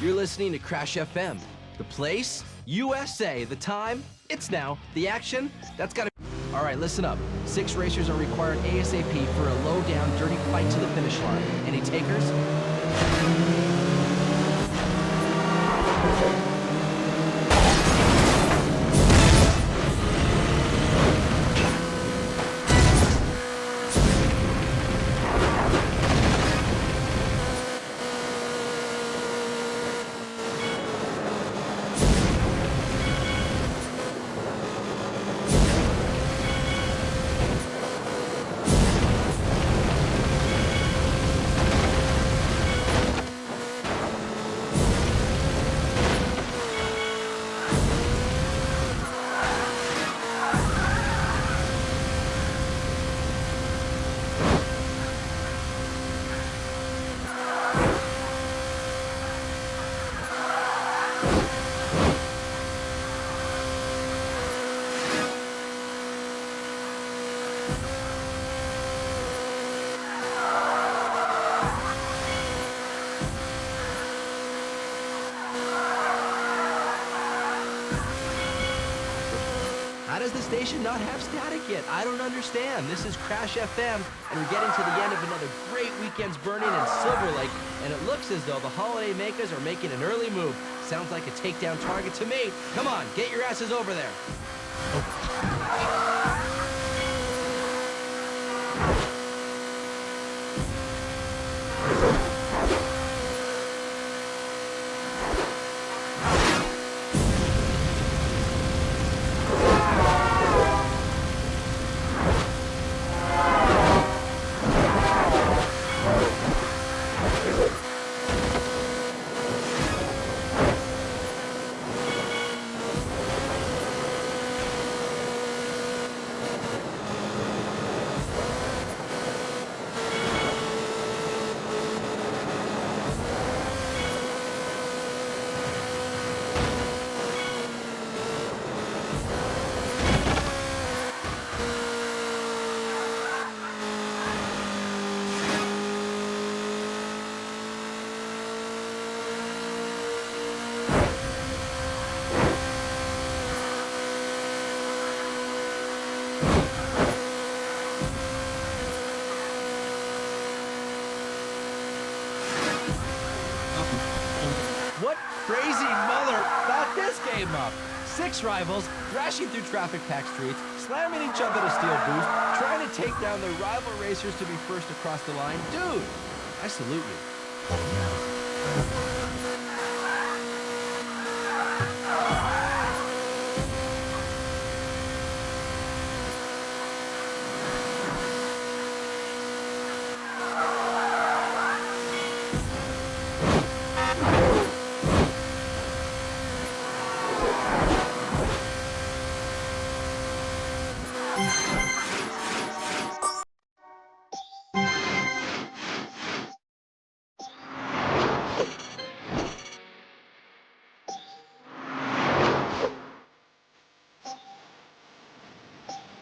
You're listening to Crash FM. The place? USA. The time? It's now. The action? That's gotta be... Alright, listen up. 6 racers are required ASAP for a low-down, dirty fight to the finish line. Any takers? How does the station not have static yet? I don't understand. This is Crash FM, and we're getting to the end of another great weekend's burning in Silver Lake, and it looks as though the holiday makers are making an early move. Sounds like a takedown target to me. Come on, get your asses over there. What crazy mother thought this game up? 6 rivals thrashing through traffic-packed streets, slamming each other to steal boost, trying to take down their rival racers to be first across the line. Dude, I salute you.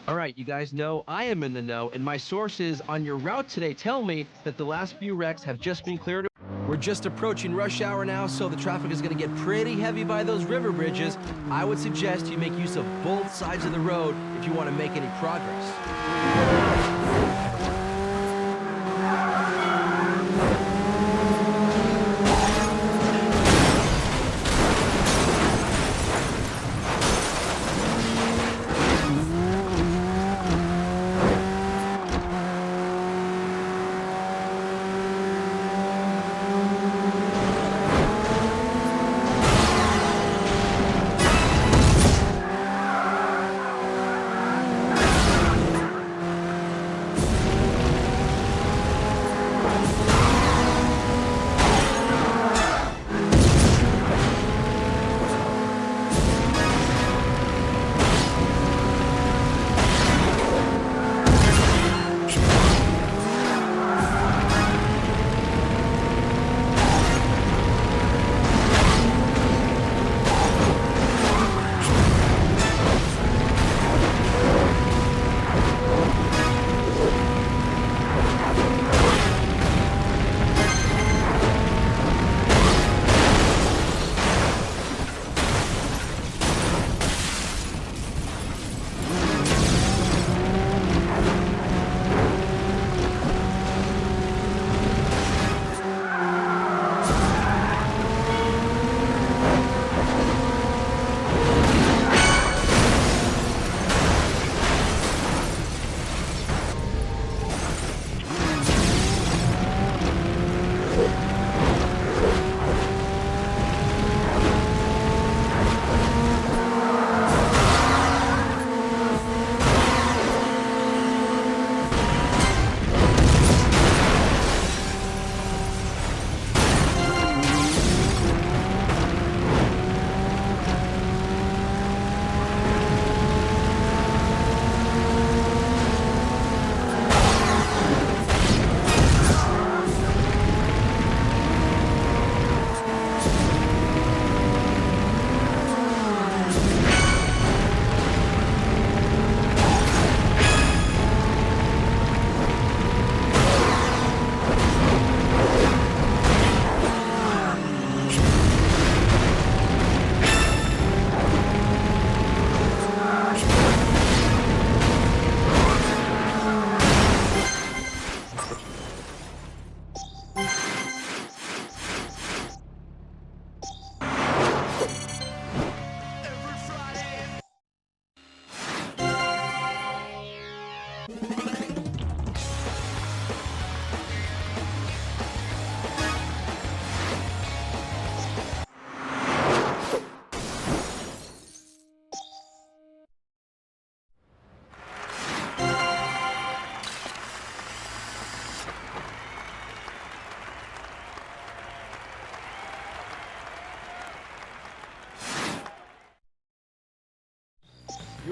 All right, you guys know I am in the know, and my sources on your route today tell me that the last few wrecks have just been cleared. We're just approaching rush hour now, so the traffic is going to get pretty heavy by those river bridges. I would suggest you make use of both sides of the road if you want to make any progress.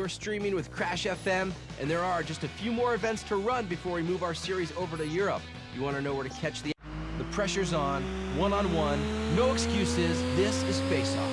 You're streaming with Crash FM, and there are just a few more events to run before we move our series over to Europe. You want to know where to catch the pressure's on, one-on-one, no excuses. This is Face Off.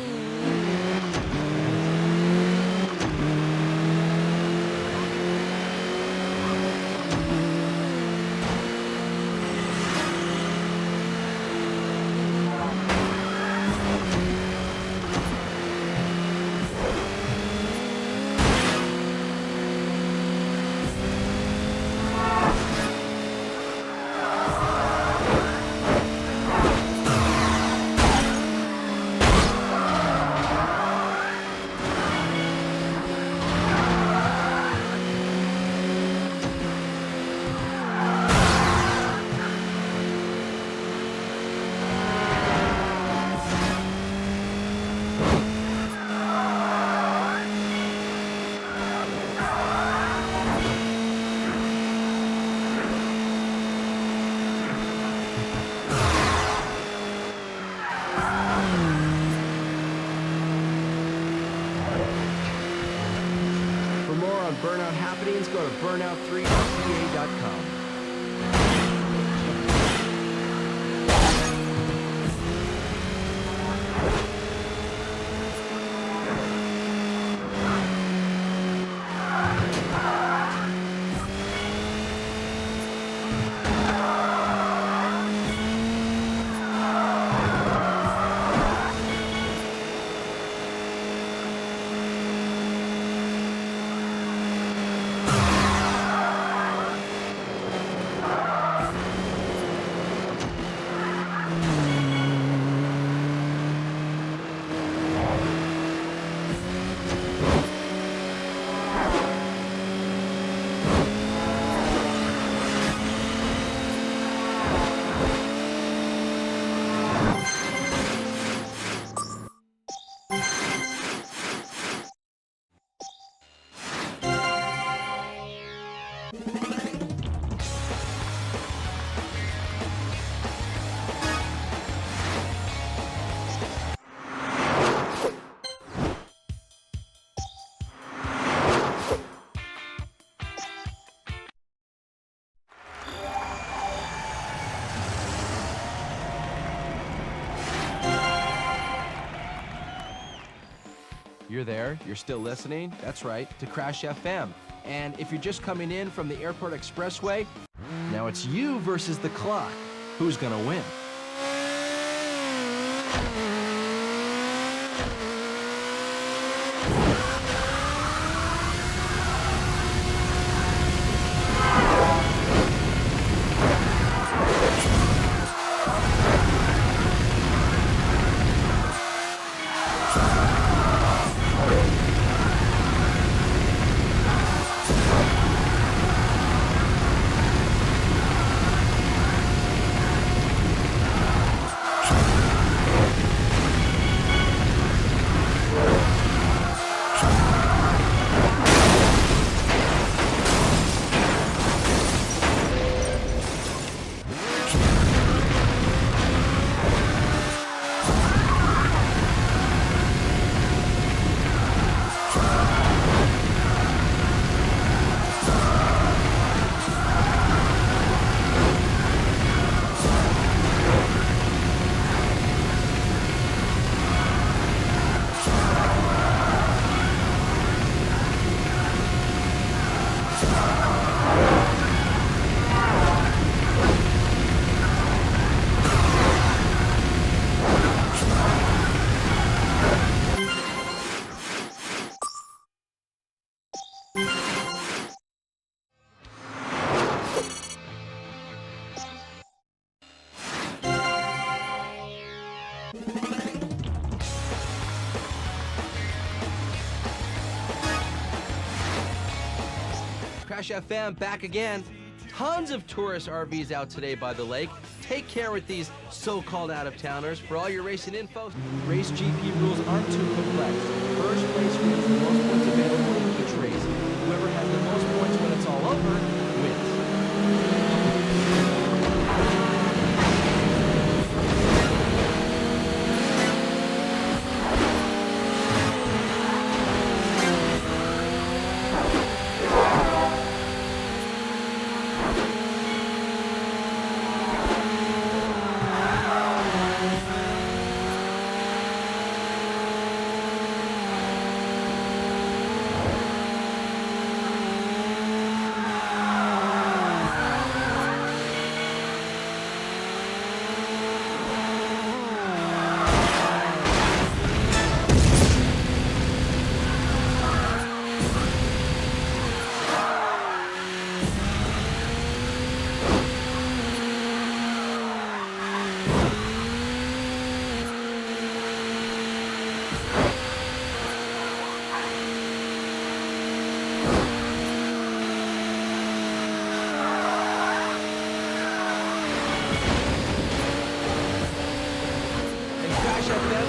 Burnout happenings, go to burnout3.ca.com. You're there, you're still listening, that's right, to Crash FM. And if you're just coming in from the Airport Expressway, now it's you versus the clock. Who's gonna win? Crash FM back again. Tons of tourist RVs out today by the lake. Take care with these so-called out-of-towners. For all your racing info, race GP rules aren't too complex. First place wins the most points available in each race. Whoever has the most points when it's all over wins.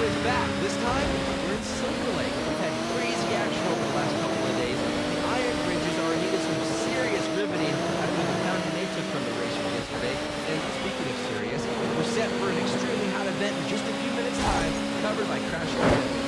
is back. This time, we're in Silver Lake. We've had crazy action over the last couple of days. The iron bridges are in need of some serious riveting after the pounding they took from the racers yesterday. And speaking of serious, we're set for an extremely hot event in just a few minutes' time, covered by Crash FM.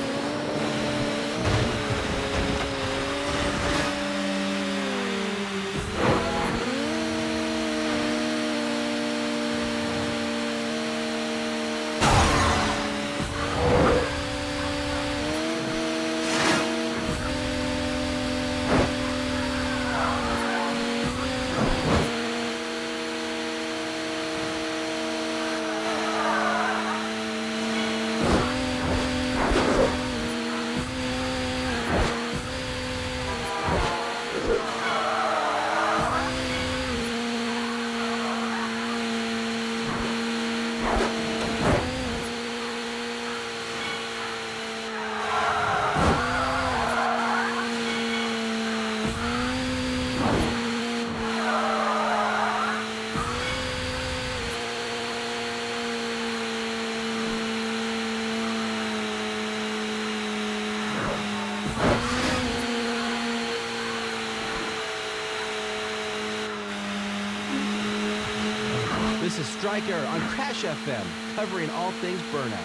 This is Stryker on Crash FM, covering all things Burnout.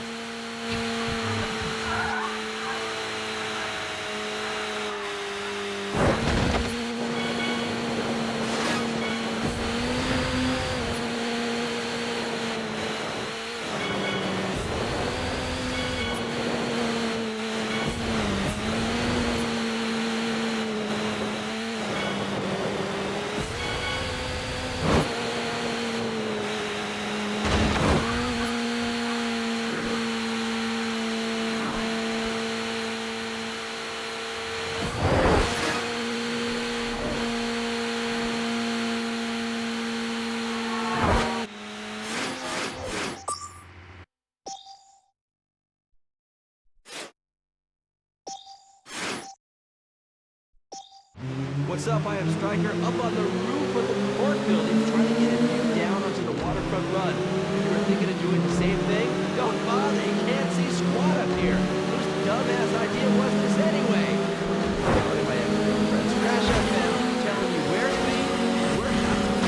What's up? I am Stryker up on the roof of the court building trying to get a view down onto the waterfront run. If you were thinking of doing the same thing, don't bother. You can't see squat up here. Whose dumbass idea was this anyway? One of my ex-girlfriends, Crash FM, telling you where to be and where not to be.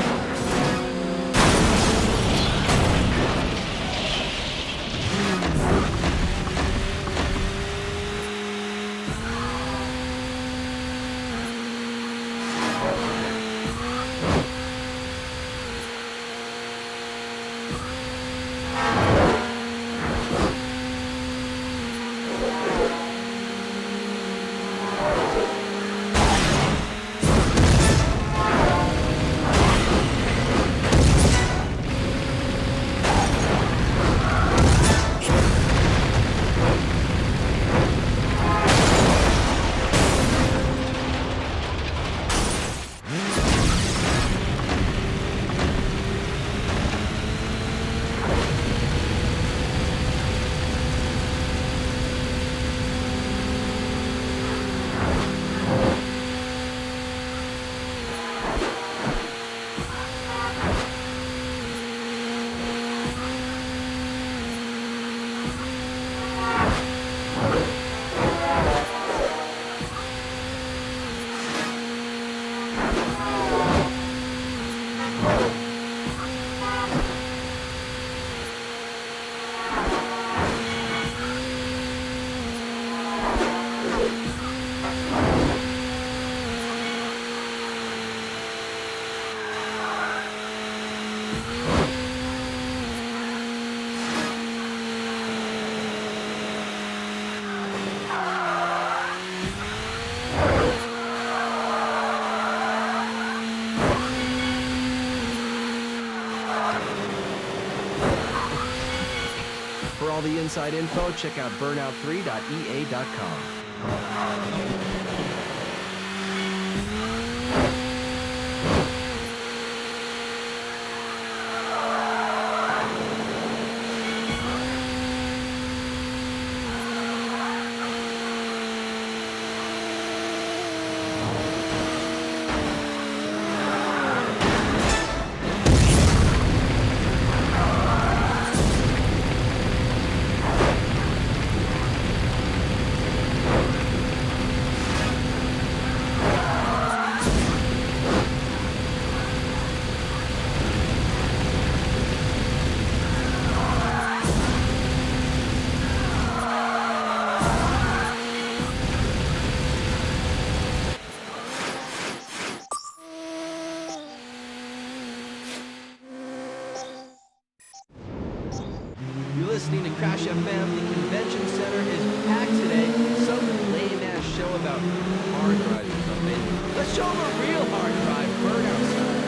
For all the inside info, check out burnout3.ea.com. Crash FM, the convention center is packed today. Some lame-ass show about hard drives or something. Let's show them a real hard drive, Burnout style.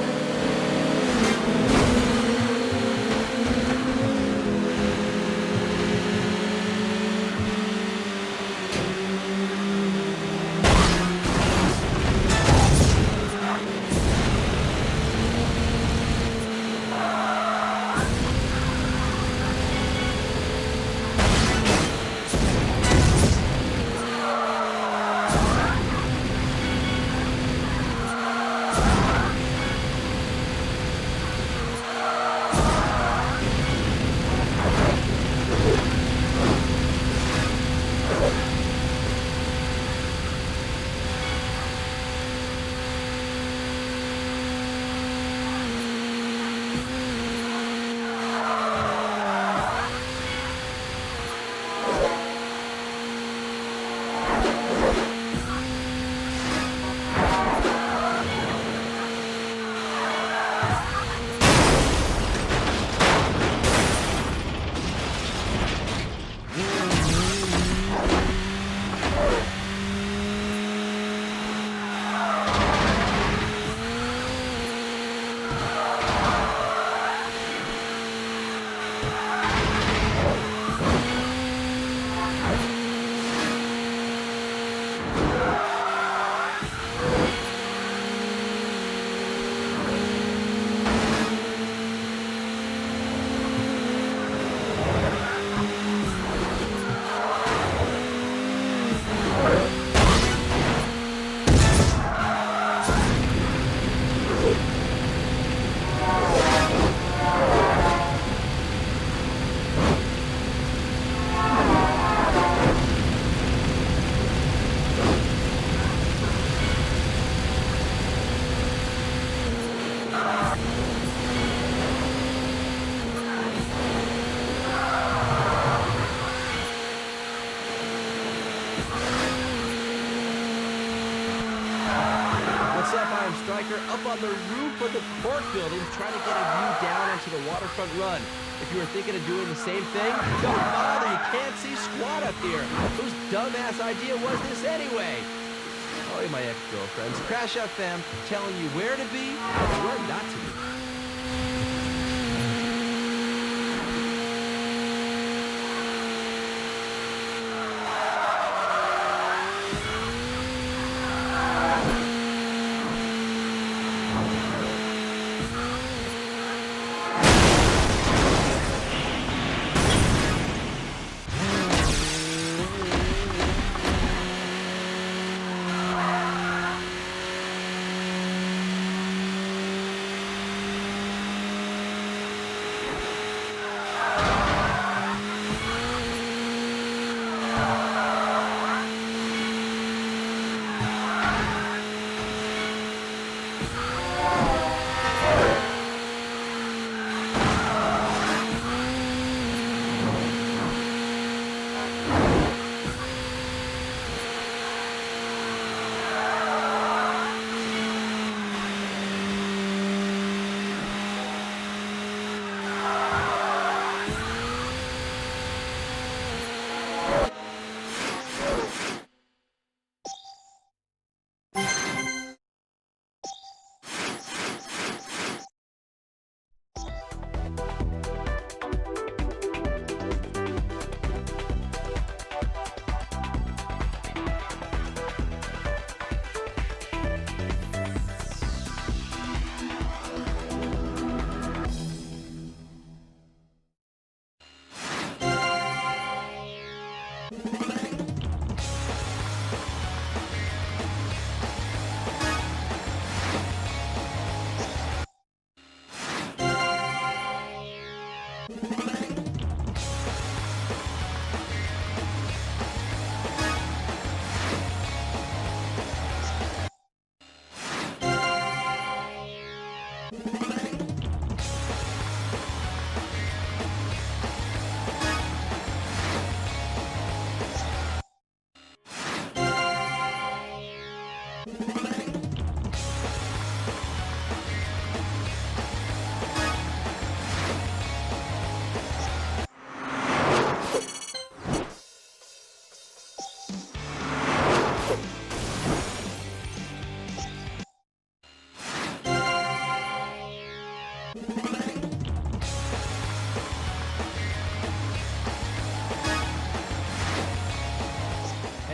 Striker up on the roof of the court buildings trying to get a view down onto the waterfront run. If you were thinking of doing the same thing, don't bother, you can't see squat up here. Whose dumbass idea was this anyway? Oh, my ex-girlfriends. Crash FM telling you where to be and where not to be.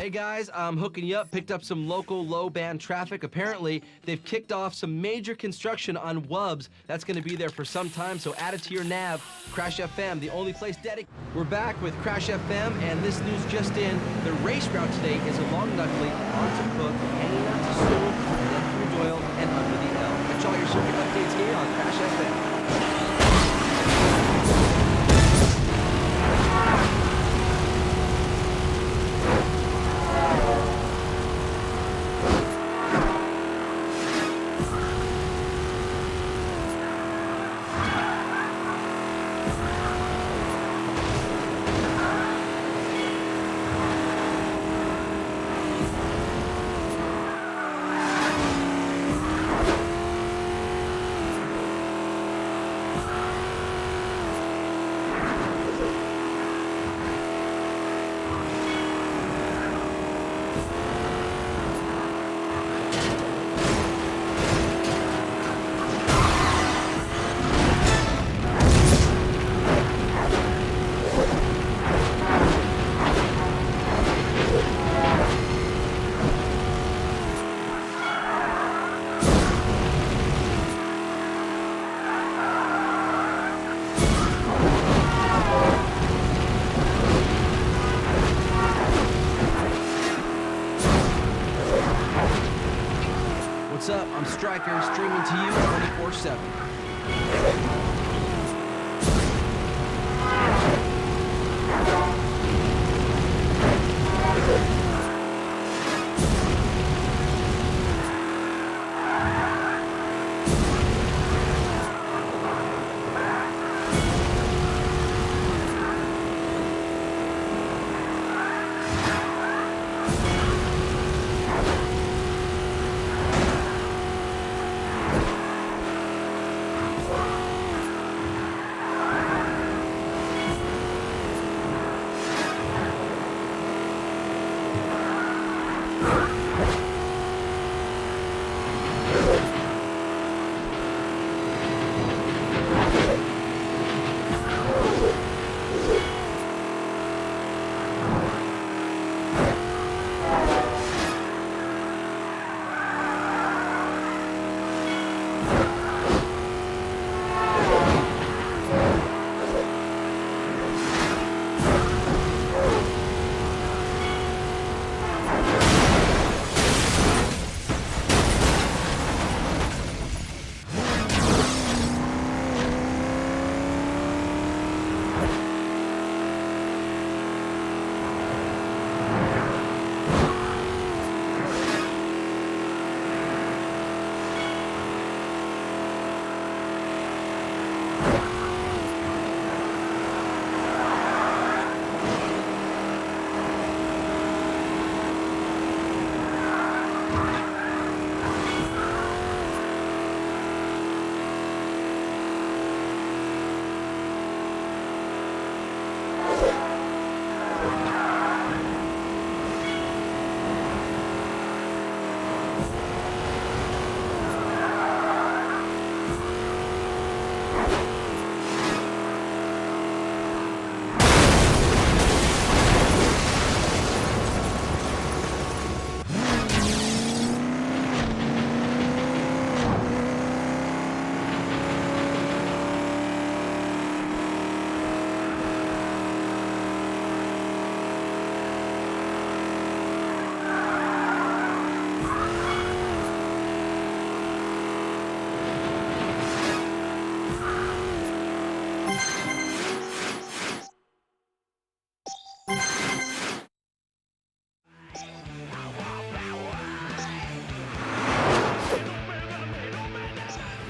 Hey guys, I'm hooking you up. Picked up some local low-band traffic. Apparently, they've kicked off some major construction on Wubs. That's going to be there for some time, so add it to your nav. Crash FM, the only place dedicated. We're back with Crash FM, and this news just in. The race route today is along Nutley, onto Cook, hanging out to Sewell, and then through Doyle and under the L. Catch all your circuit updates here on Crash FM. What's up? I'm Striker, streaming to you 24/7.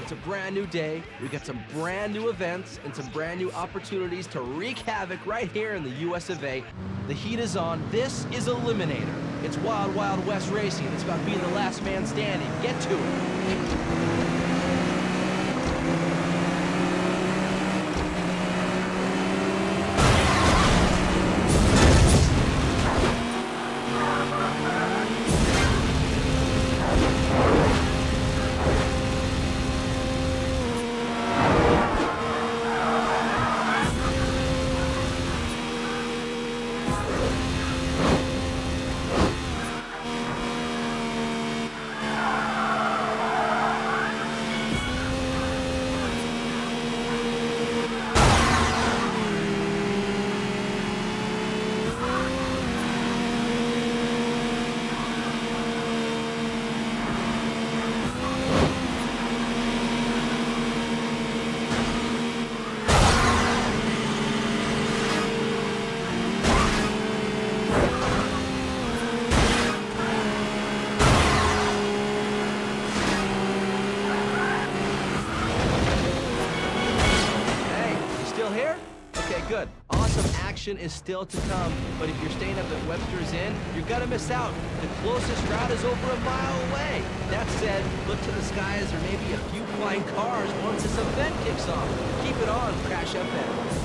It's a brand new day. We got some brand new events and some brand new opportunities to wreak havoc right here in the US of A. The heat is on. This is Eliminator. It's Wild Wild West racing. It's about being the last man standing. Get to it. hair? Okay, good. Awesome action is still to come, but if you're staying up at Webster's Inn, you're gonna miss out. The closest route is over a mile away. That said, look to the skies or maybe a few flying cars once this event kicks off. Keep it on, Crash FM.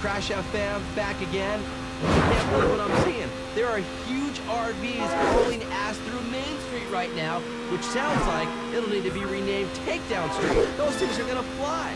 Crash FM back again. I can't believe what I'm seeing. There are huge RVs hauling ass through Main Street right now, which sounds like it'll need to be renamed Takedown Street. Those things are gonna fly.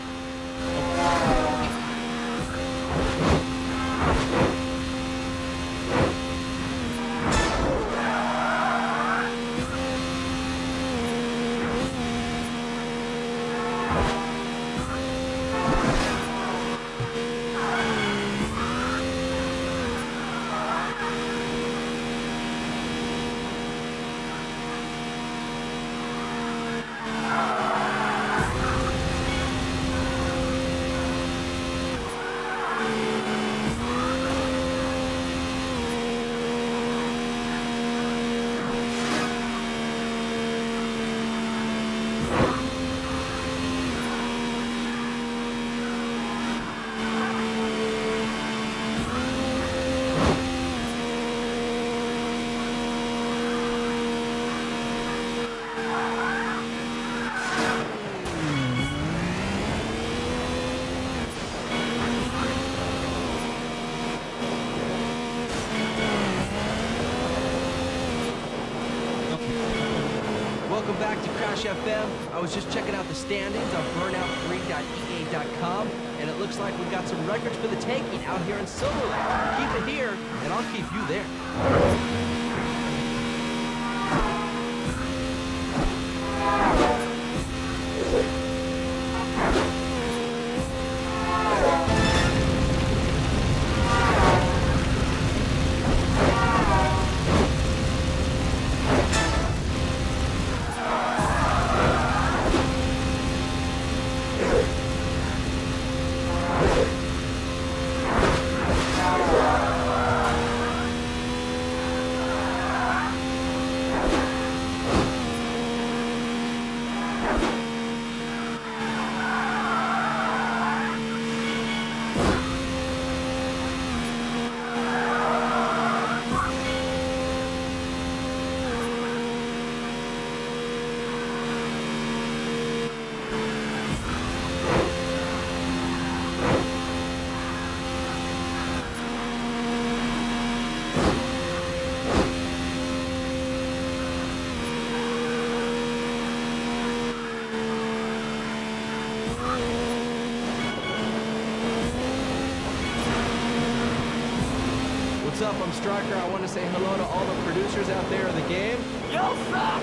Welcome back to Crash FM. I was just checking out the standings on Burnout3.ea.com, and it looks like we've got some records for the taking out here in Silver Lake. Keep it here, and I'll keep you there. What's up? I'm Striker. I want to say hello to all the producers out there of the game. Y'all suck!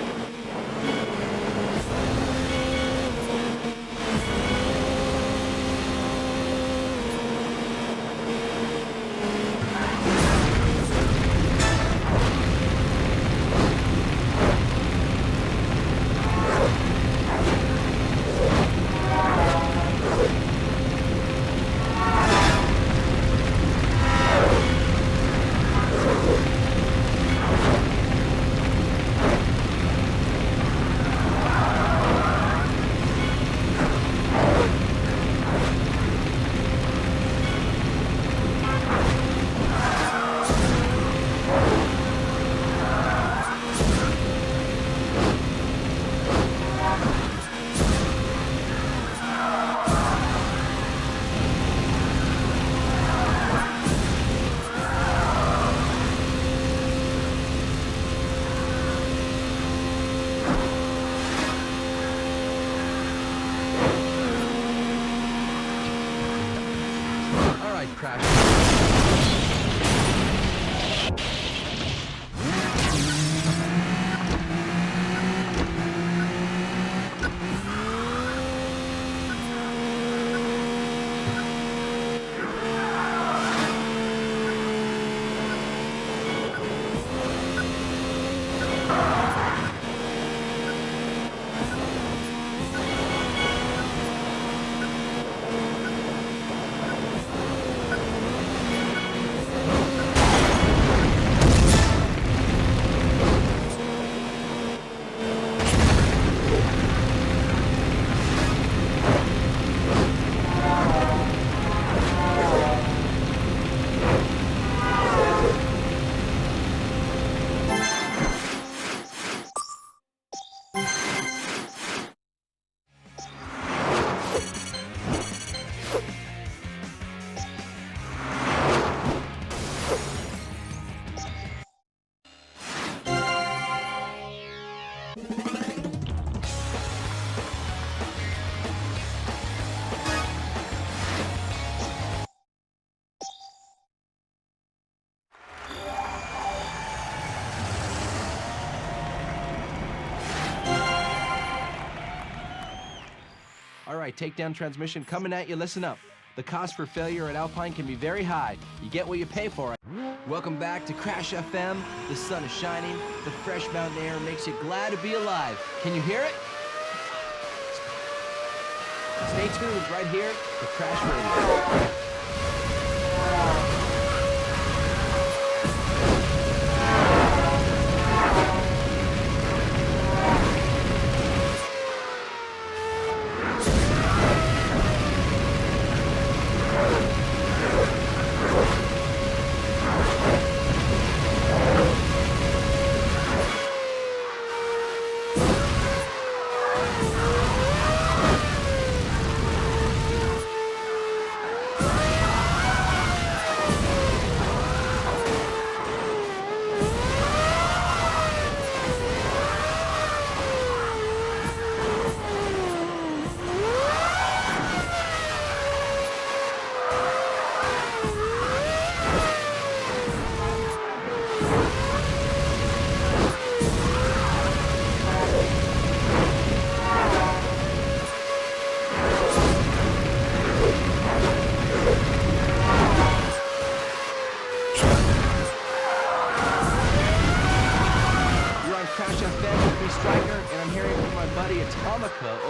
All right, Takedown transmission coming at you. Listen up. The cost for failure at Alpine can be very high. You get what you pay for. Welcome back to Crash FM. The sun is shining. The fresh mountain air makes you glad to be alive. Can you hear it? Stay tuned right here for Crash Radio.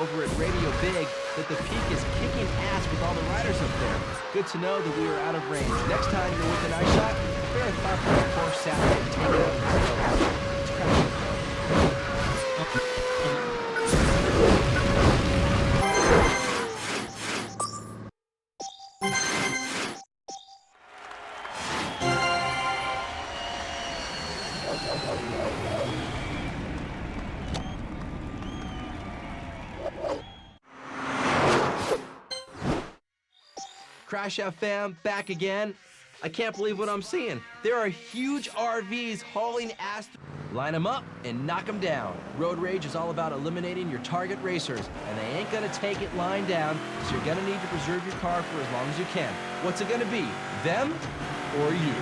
Over at Radio Big that the peak is kicking ass with all the riders up there. Good to know that we are out of range. Next time you're with an eye shot, prepare a thoughtful course satellite and take it out of the It's crashing. Crash FM, back again. I can't believe what I'm seeing. There are huge RVs hauling ass. Line them up and knock them down. Road Rage is all about eliminating your target racers, and they ain't gonna take it lying down, so you're gonna need to preserve your car for as long as you can. What's it gonna be? Them or you?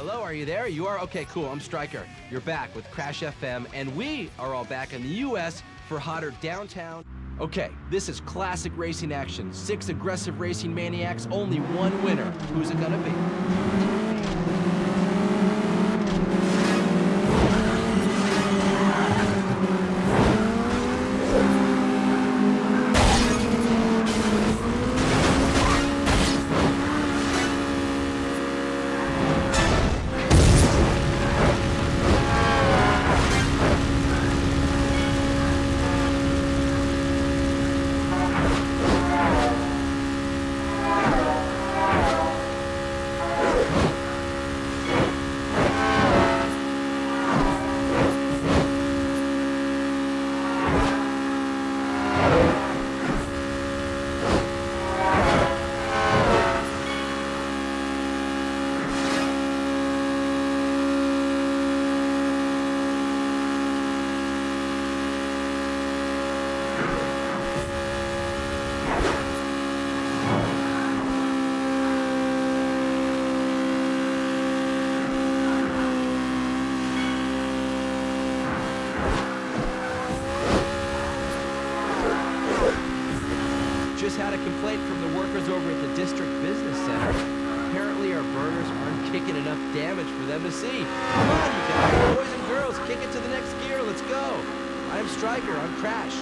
Hello, are you there? You are? Okay, cool. I'm Stryker. You're back with Crash FM, and we are all back in the U.S. for hotter downtown. Okay, this is classic racing action. 6 aggressive racing maniacs, only one winner. Who's it gonna be? Just had a complaint from the workers over at the District Business Center. Apparently our burners aren't kicking enough damage for them to see. Come on, you guys, boys and girls, kick it to the next gear, let's go. I'm Stryker, I'm Crash.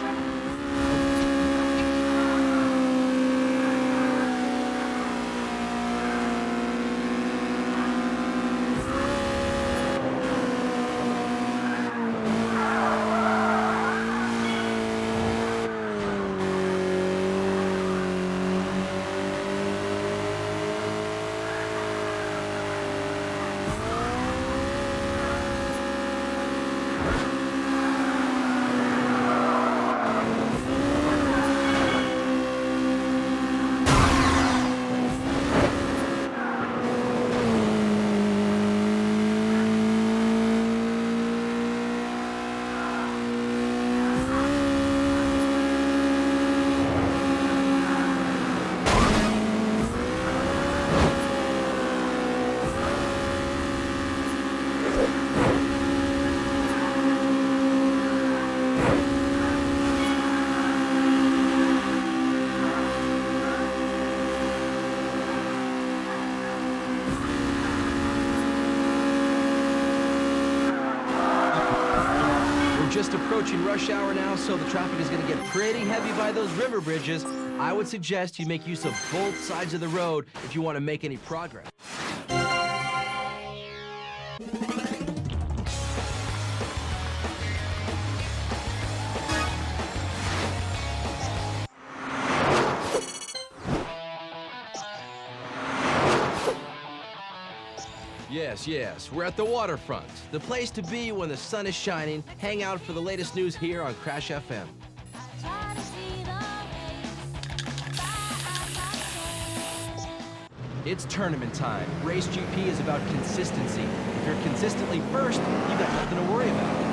Just approaching rush hour now, so the traffic is going to get pretty heavy by those river bridges. I would suggest you make use of both sides of the road if you want to make any progress. Yes, we're at the waterfront. The place to be when the sun is shining. Hang out for the latest news here on Crash FM. It's tournament time. Race GP is about consistency. If you're consistently first, you've got nothing to worry about.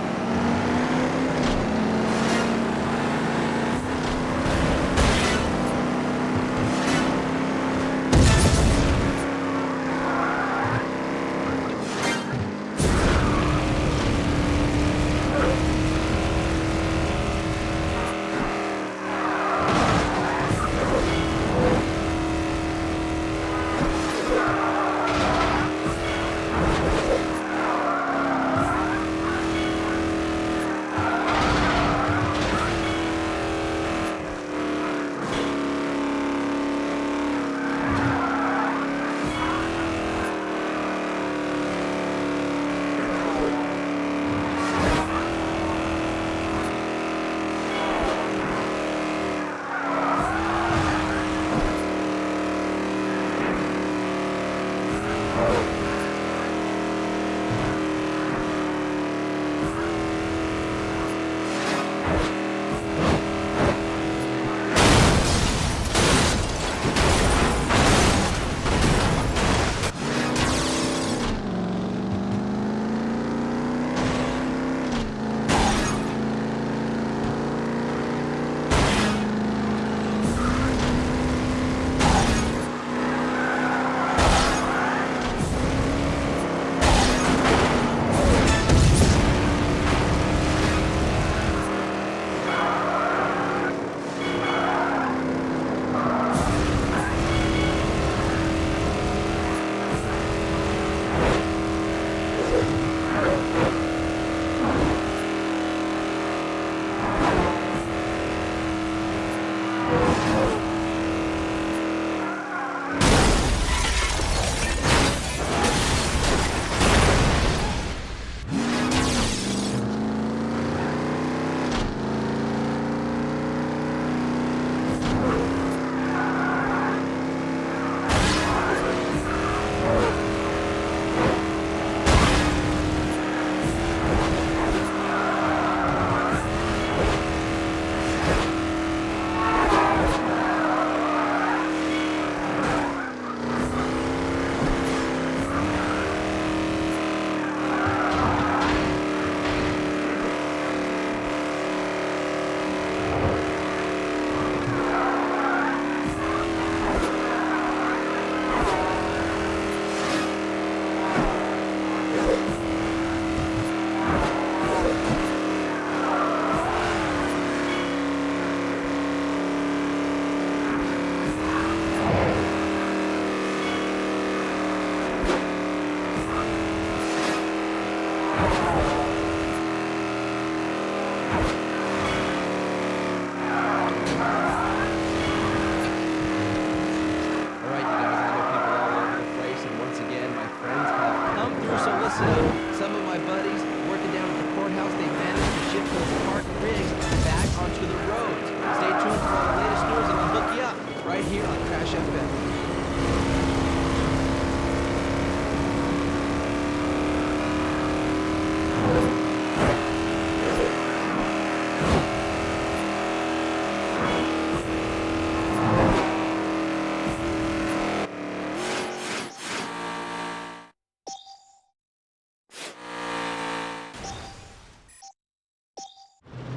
listen up. Some of my buddies working down at the courthouse, they managed to shift those parked rigs back onto the roads. Stay tuned for all the latest news and I'll hook you up right here on Crash FM.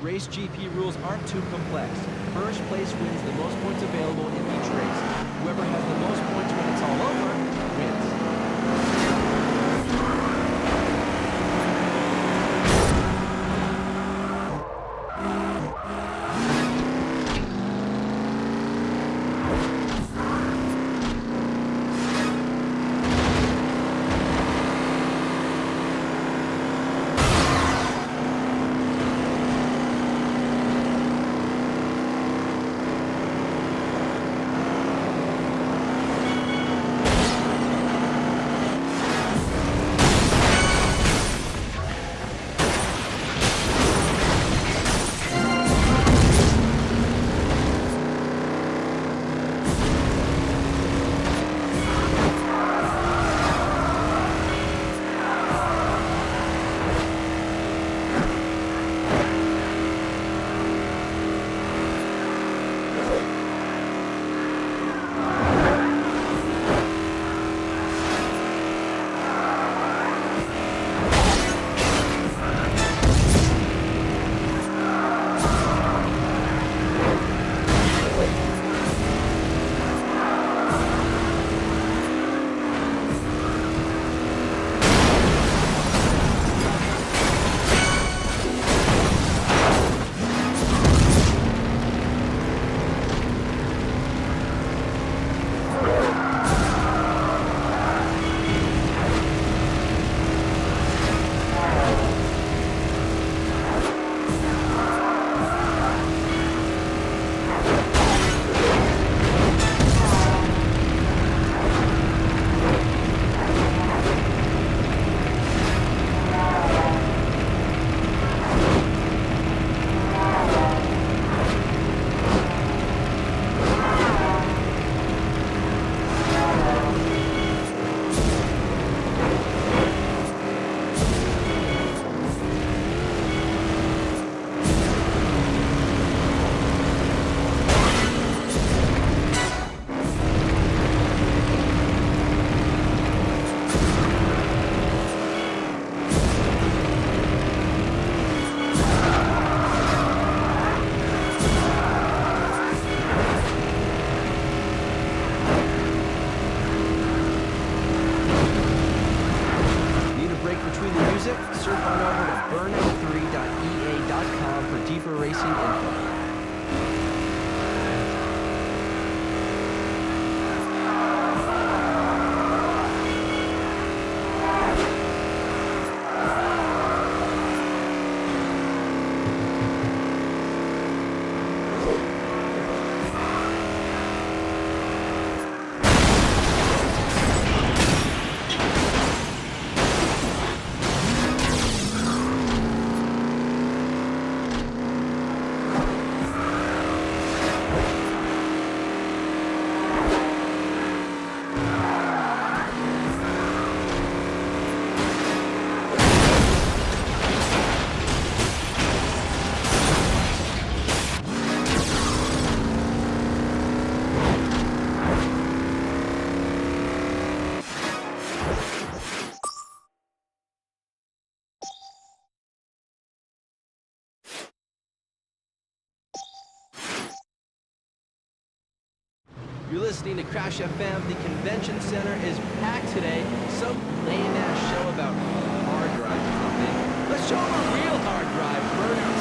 Race GP rules aren't too complex. First place wins the most points available in each race. Whoever has the most points when it's all over wins. Surf on over to burnout3.ea.com for deeper racing info. You're listening to Crash FM. The convention center is packed today. Some lame-ass show about hard drive or something. Let's show them a real hard drive, Burnout.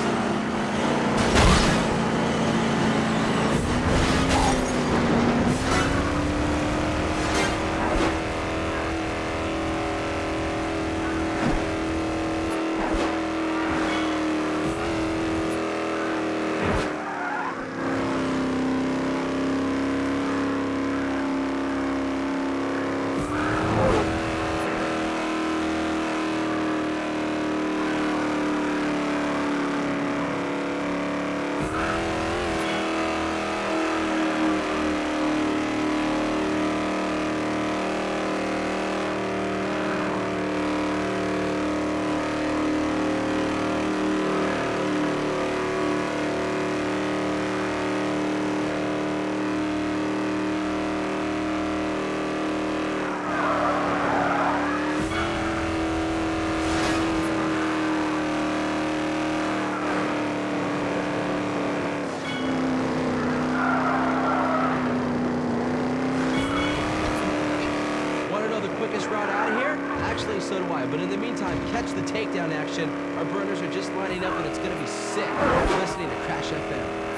quickest route out of here? Actually, so do I. But in the meantime, catch the takedown action. Our burners are just lining up, and it's going to be sick. You're listening to Crash FM.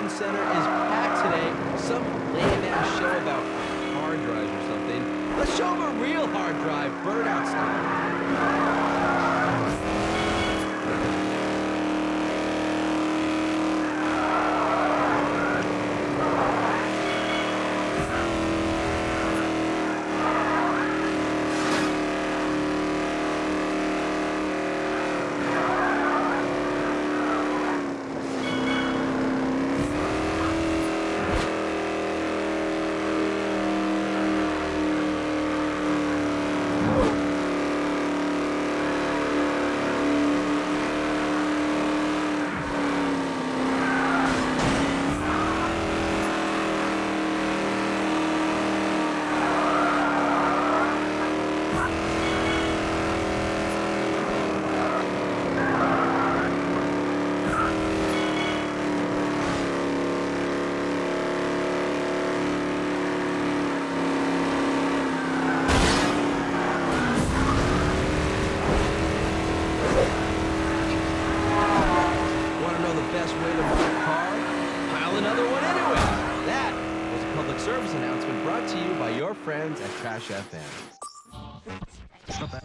Center is packed today. Some lame-ass show about hard drives or something. Let's show them a real hard drive, Burnout style. Service announcement brought to you by your friends at Crash FM. Not bad.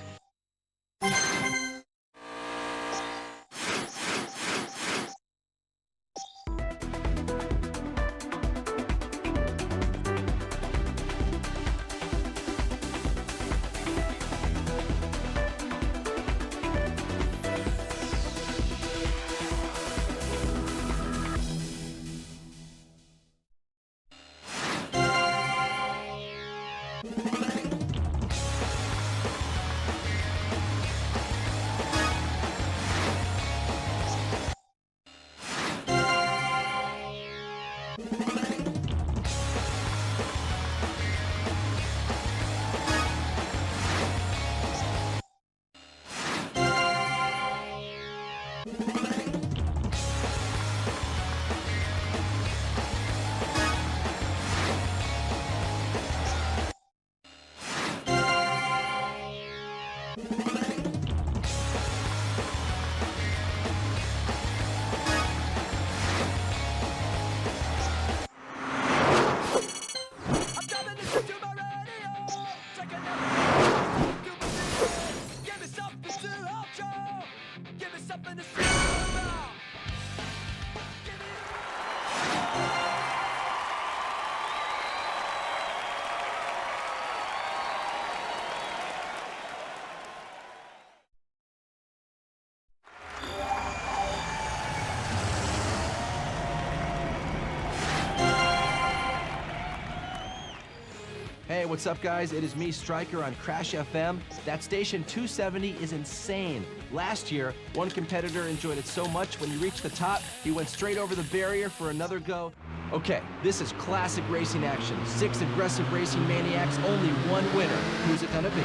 Hey, what's up, guys? It is me, Stryker, on Crash FM. That station 270 is insane. Last year, one competitor enjoyed it so much when he reached the top, he went straight over the barrier for another go. Okay, this is classic racing action. 6 aggressive racing maniacs, only one winner. Who's it gonna be?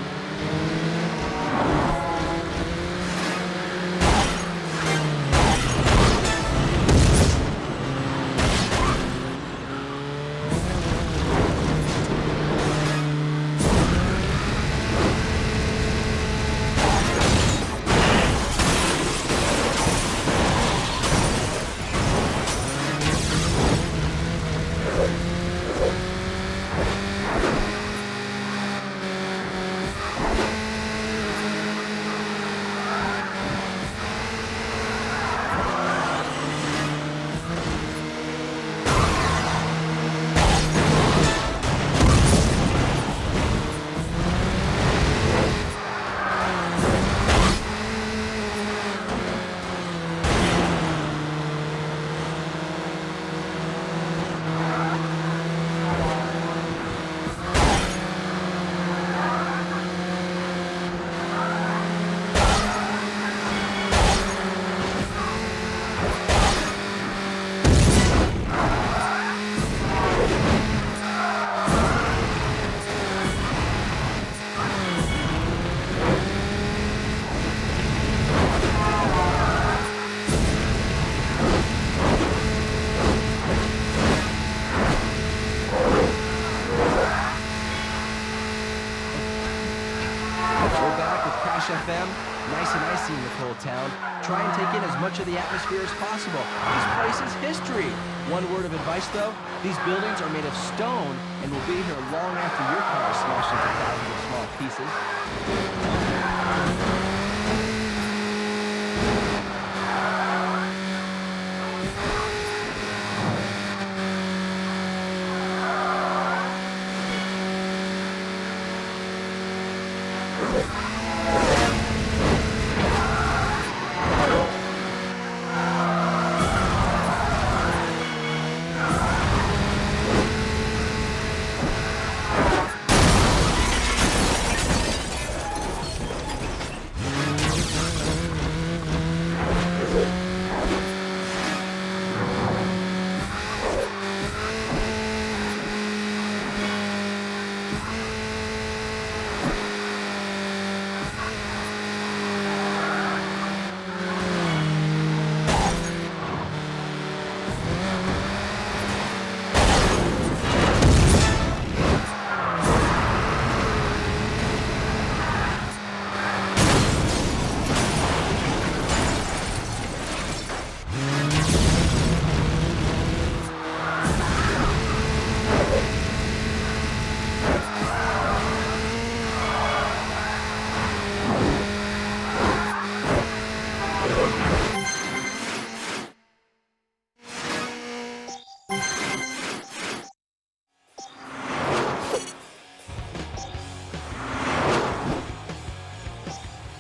FM, nice and icy in the cold town. Try and take in as much of the atmosphere as possible. This place is history. One word of advice, though, these buildings are made of stone and will be here long after your car is smashed into thousands of small pieces.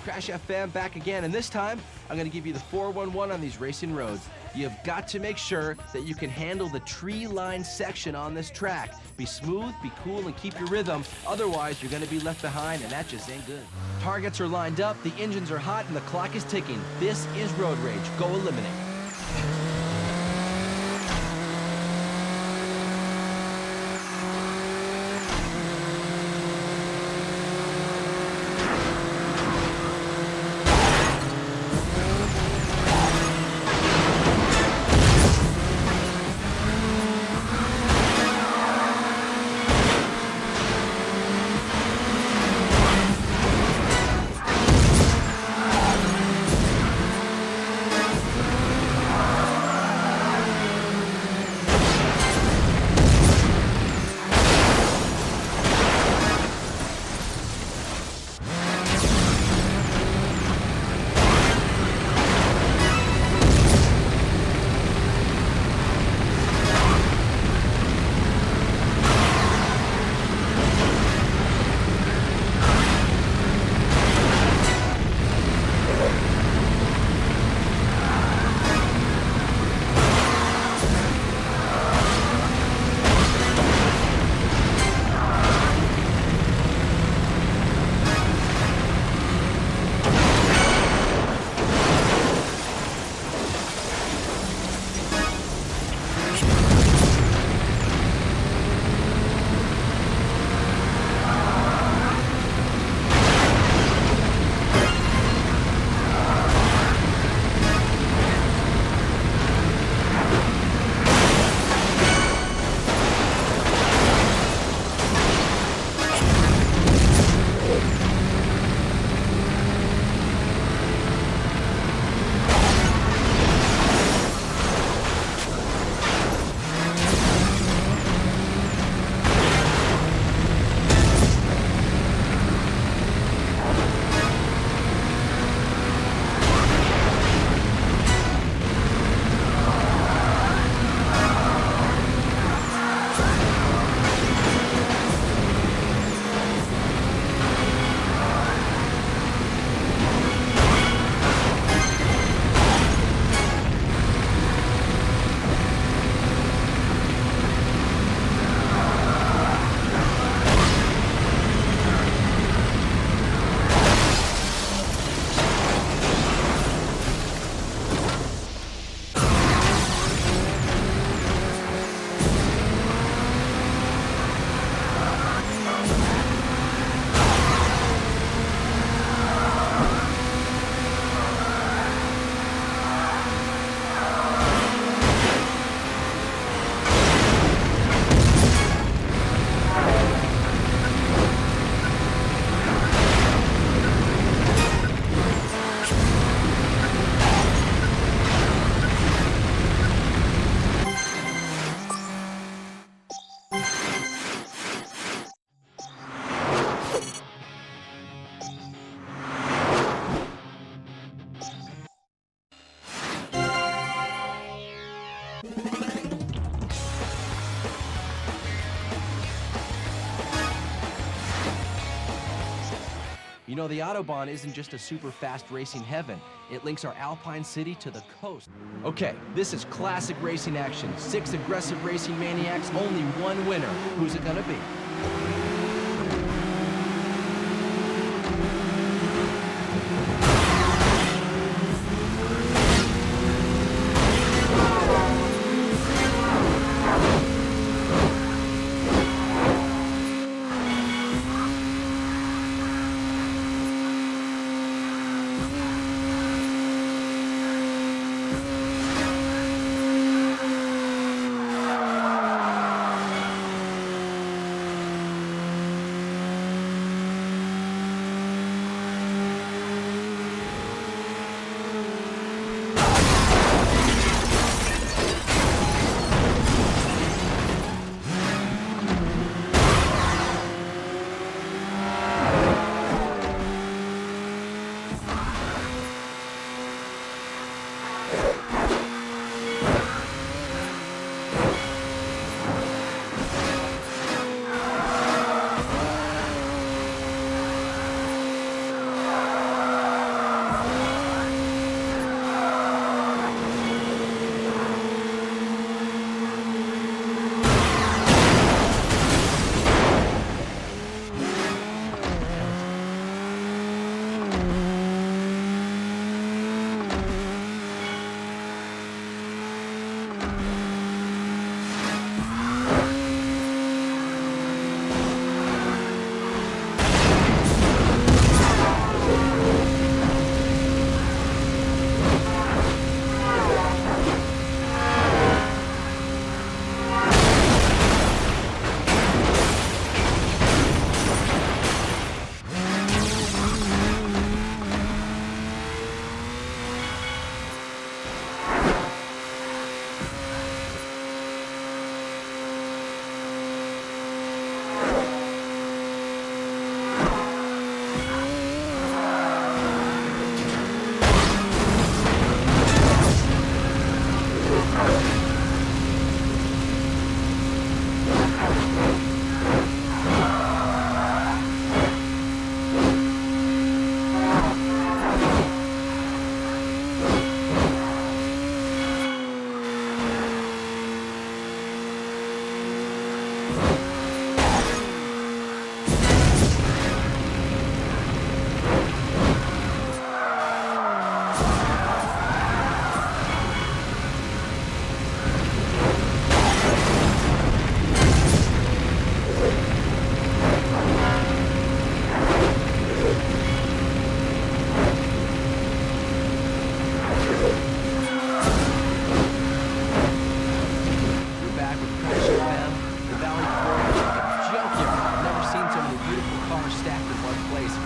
Crash FM back again, and this time I'm going to give you the 411 on these racing roads. You've got to make sure that you can handle the tree line section on this track. Be smooth, be cool, and keep your rhythm. Otherwise, you're going to be left behind, and that just ain't good. Targets are lined up, the engines are hot, and the clock is ticking. This is Road Rage. Go eliminate. You know, the Autobahn isn't just a super fast racing heaven. It links our Alpine city to the coast. Okay, this is classic racing action. 6 aggressive racing maniacs, only one winner. Who's it gonna be?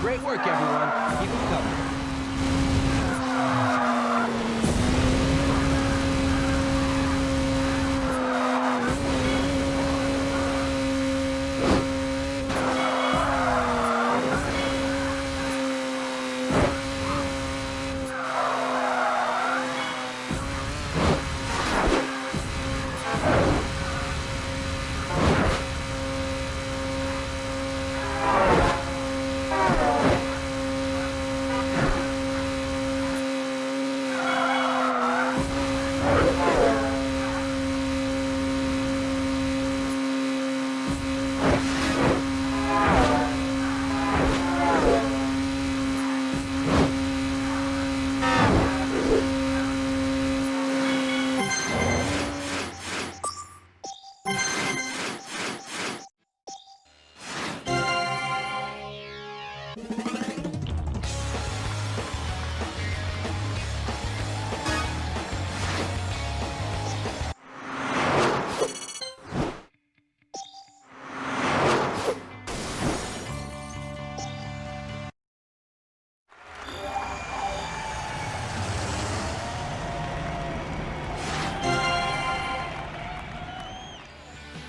Great work, everyone. Keep them coming.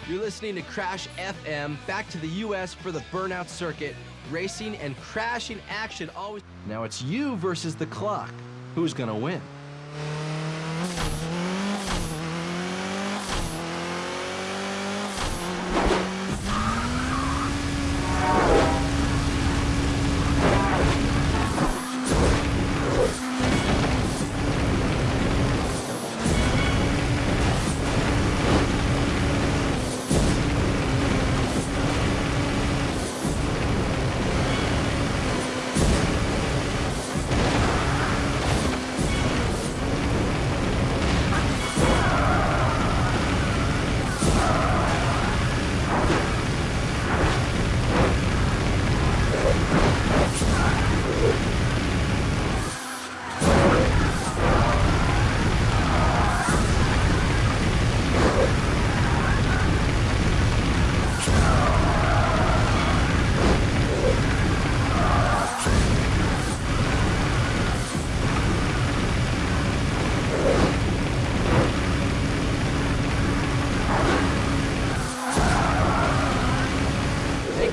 You're listening to Crash FM, back to the US for the Burnout circuit. Racing and crashing action always. Now it's you versus the clock. Who's gonna win?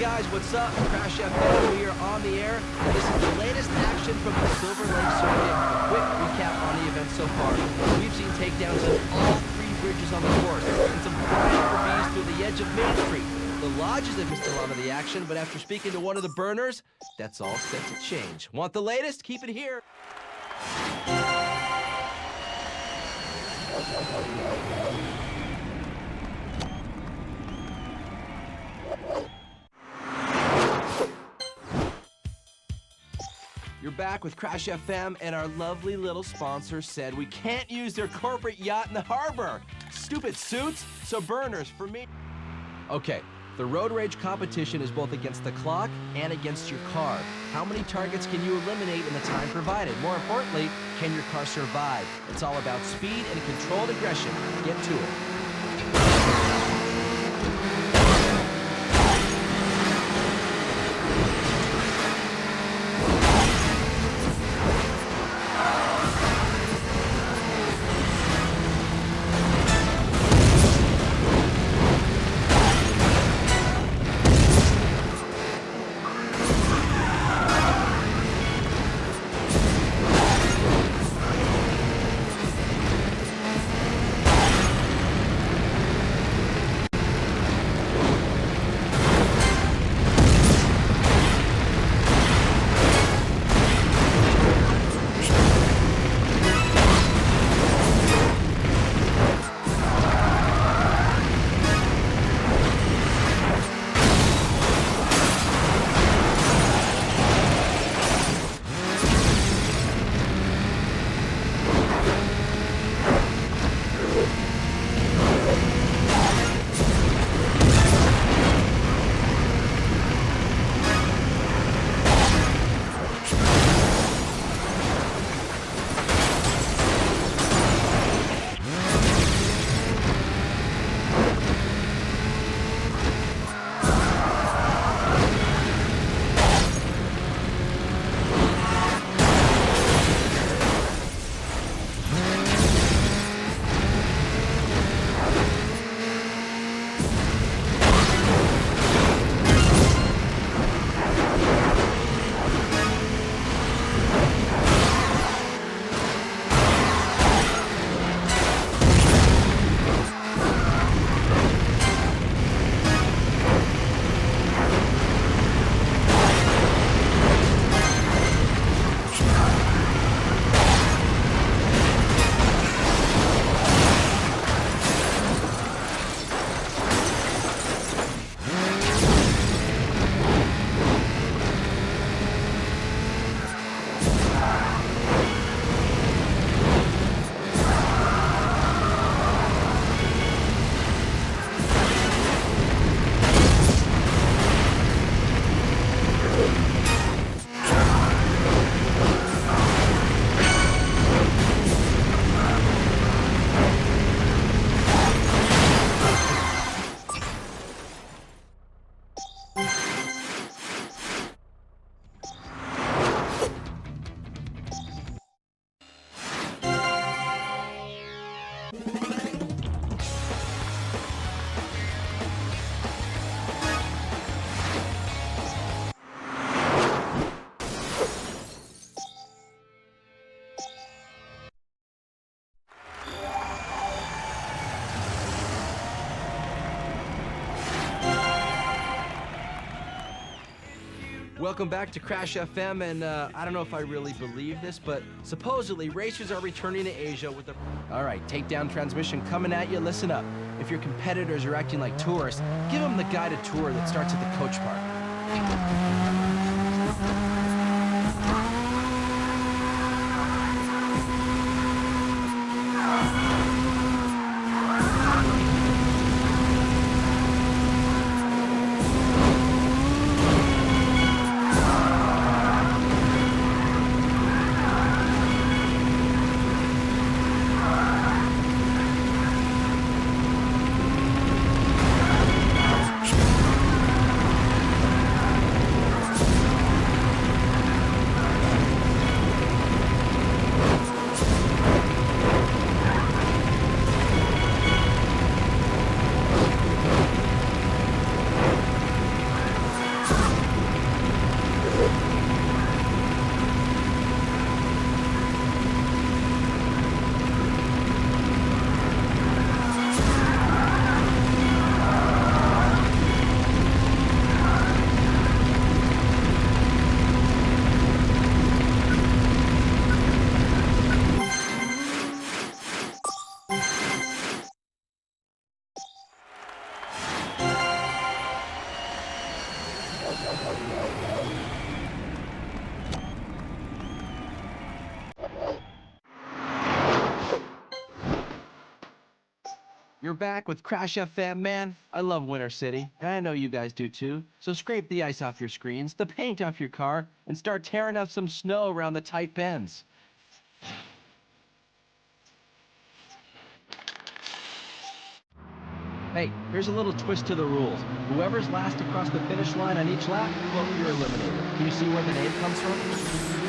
guys, what's up? Crash FM, we are on the air, and this is the latest action from the Silver Lake Circuit. A quick recap on the event so far. We've seen takedowns of all 3 bridges on the course, and some flying for bees through the edge of Main Street. The lodges have missed a lot of the action, but after speaking to one of the burners, that's all set to change. Want the latest? Keep it here. You're back with Crash FM, and our lovely little sponsor said we can't use their corporate yacht in the harbor. Stupid suits, so burners for me. Okay, the road rage competition is both against the clock and against your car. How many targets can you eliminate in the time provided? More importantly, can your car survive? It's all about speed and controlled aggression. Get to it. Welcome back to Crash FM, and I don't know if I really believe this, but supposedly racers are returning to Asia with a... All right, takedown transmission coming at you. Listen up. If your competitors are acting like tourists, give them the guided tour that starts at the coach park. You're back with Crash FM, man. I love Winter City, and I know you guys do too. So scrape the ice off your screens, the paint off your car, and start tearing up some snow around the tight bends. Hey, here's a little twist to the rules. Whoever's last across the finish line on each lap, well, you're eliminated. Can you see where the name comes from?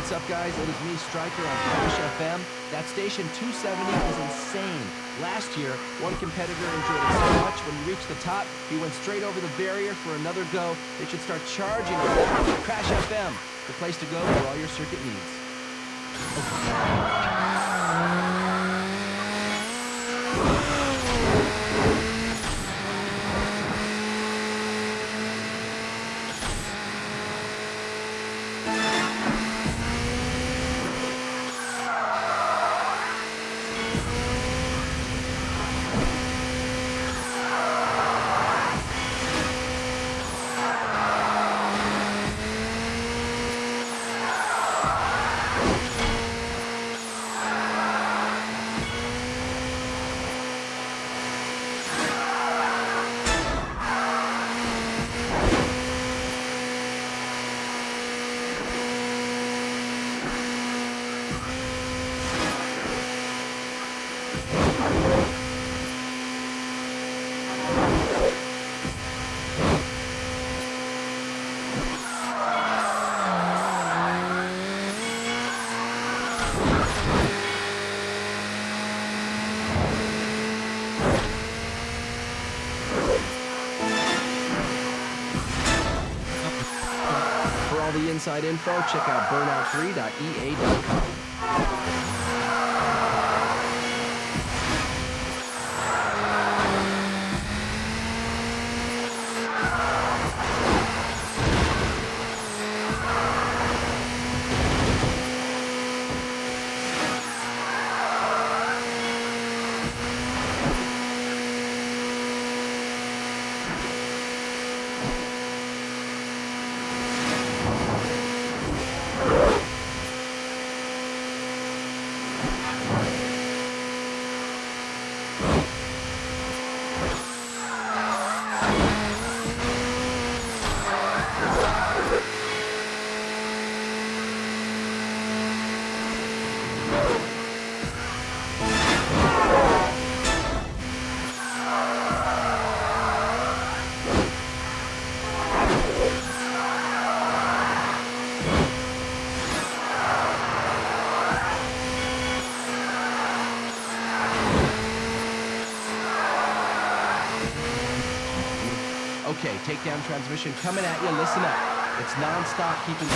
What's up, guys? It is me, Stryker, on Crash FM. That station 270 is insane. Last year, one competitor enjoyed it so much when he reached the top, he went straight over the barrier for another go. They should start charging it. Crash FM, the place to go for all your circuit needs. For all the inside info, check out burnout3.ea.com. Okay, takedown transmission coming at you. Listen up. It's non-stop keeping...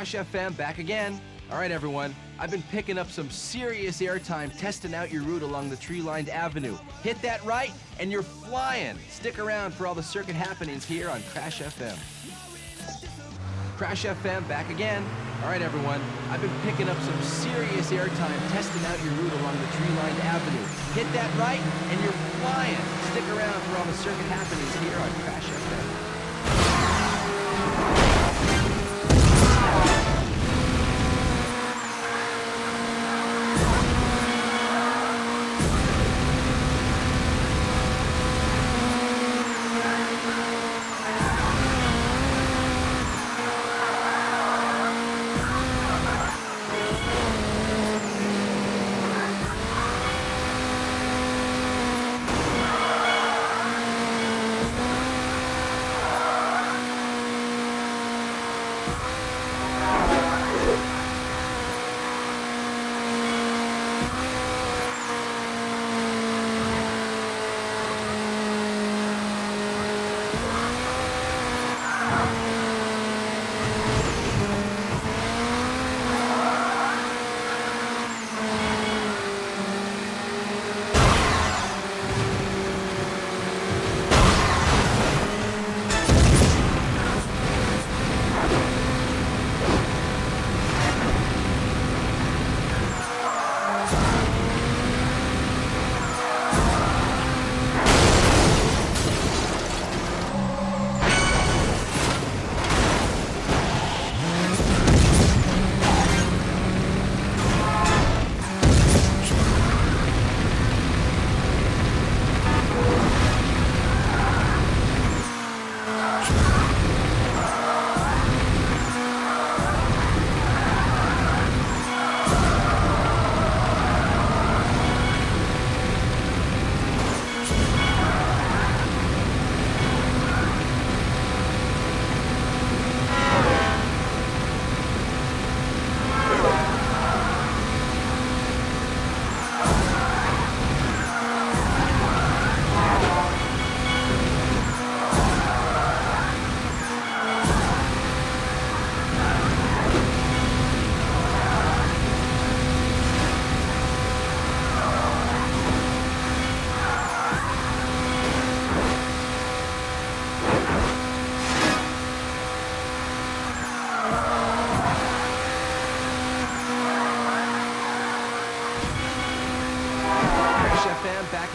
Crash FM back again. All right, everyone. I've been picking up some serious airtime testing out your route along the tree-lined avenue. Hit that right, and you're flying. Stick around for all the circuit happenings here on Crash FM. Crash FM back again. All right, everyone. I've been picking up some serious airtime testing out your route along the tree-lined avenue. Hit that right, and you're flying. Stick around for all the circuit happenings here on Crash FM.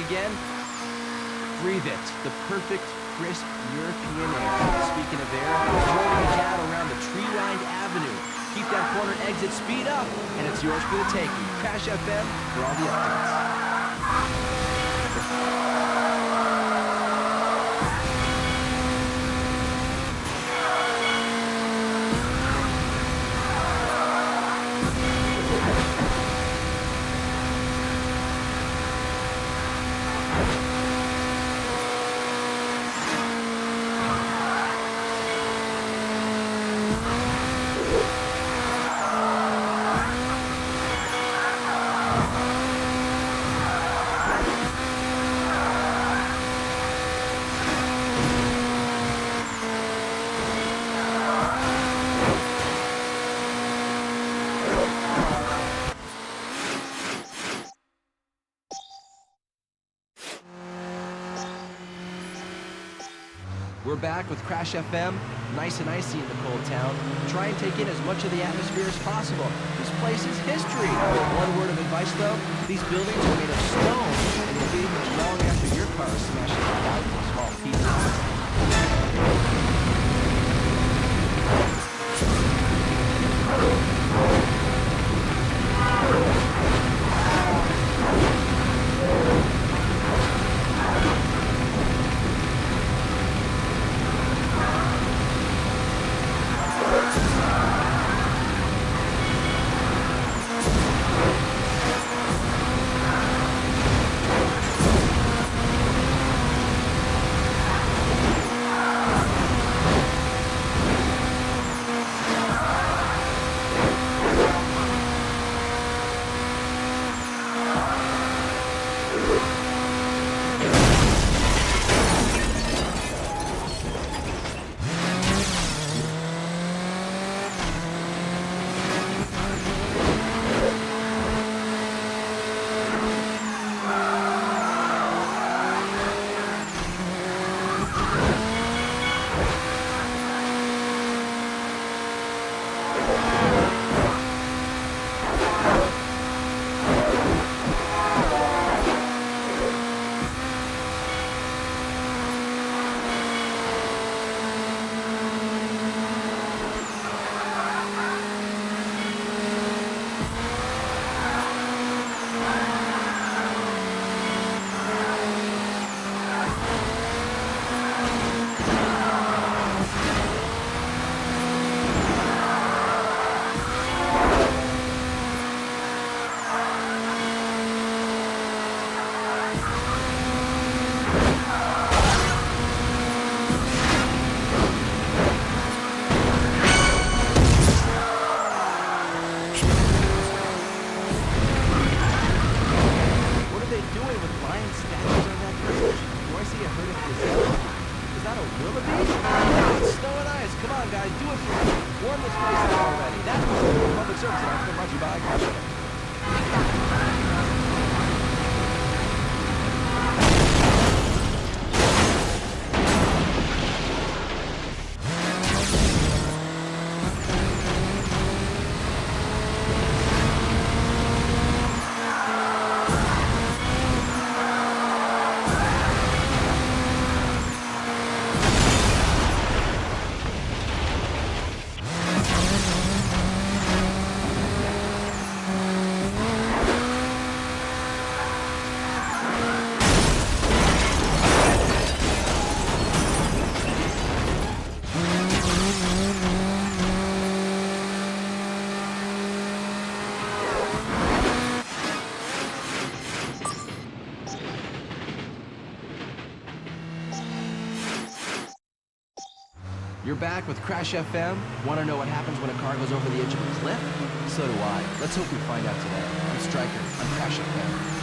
Again, breathe it. The perfect, crisp European air. Speaking of air, rolling it down around the tree-lined avenue. Keep that corner exit speed up, and it's yours for the taking. Crash FM for all the updates. We're back with Crash FM, nice and icy in the cold town. Try and take in as much of the atmosphere as possible. This place is history. One word of advice though, these buildings are made of stone and will be long after your car is smashed into thousands of small pieces. Warm this place up already. That was a public service announcement brought to you by Crash FM. You're back with Crash FM. Want to know what happens when a car goes over the edge of a cliff? So do I. Let's hope we find out today. I'm Stryker on Crash FM.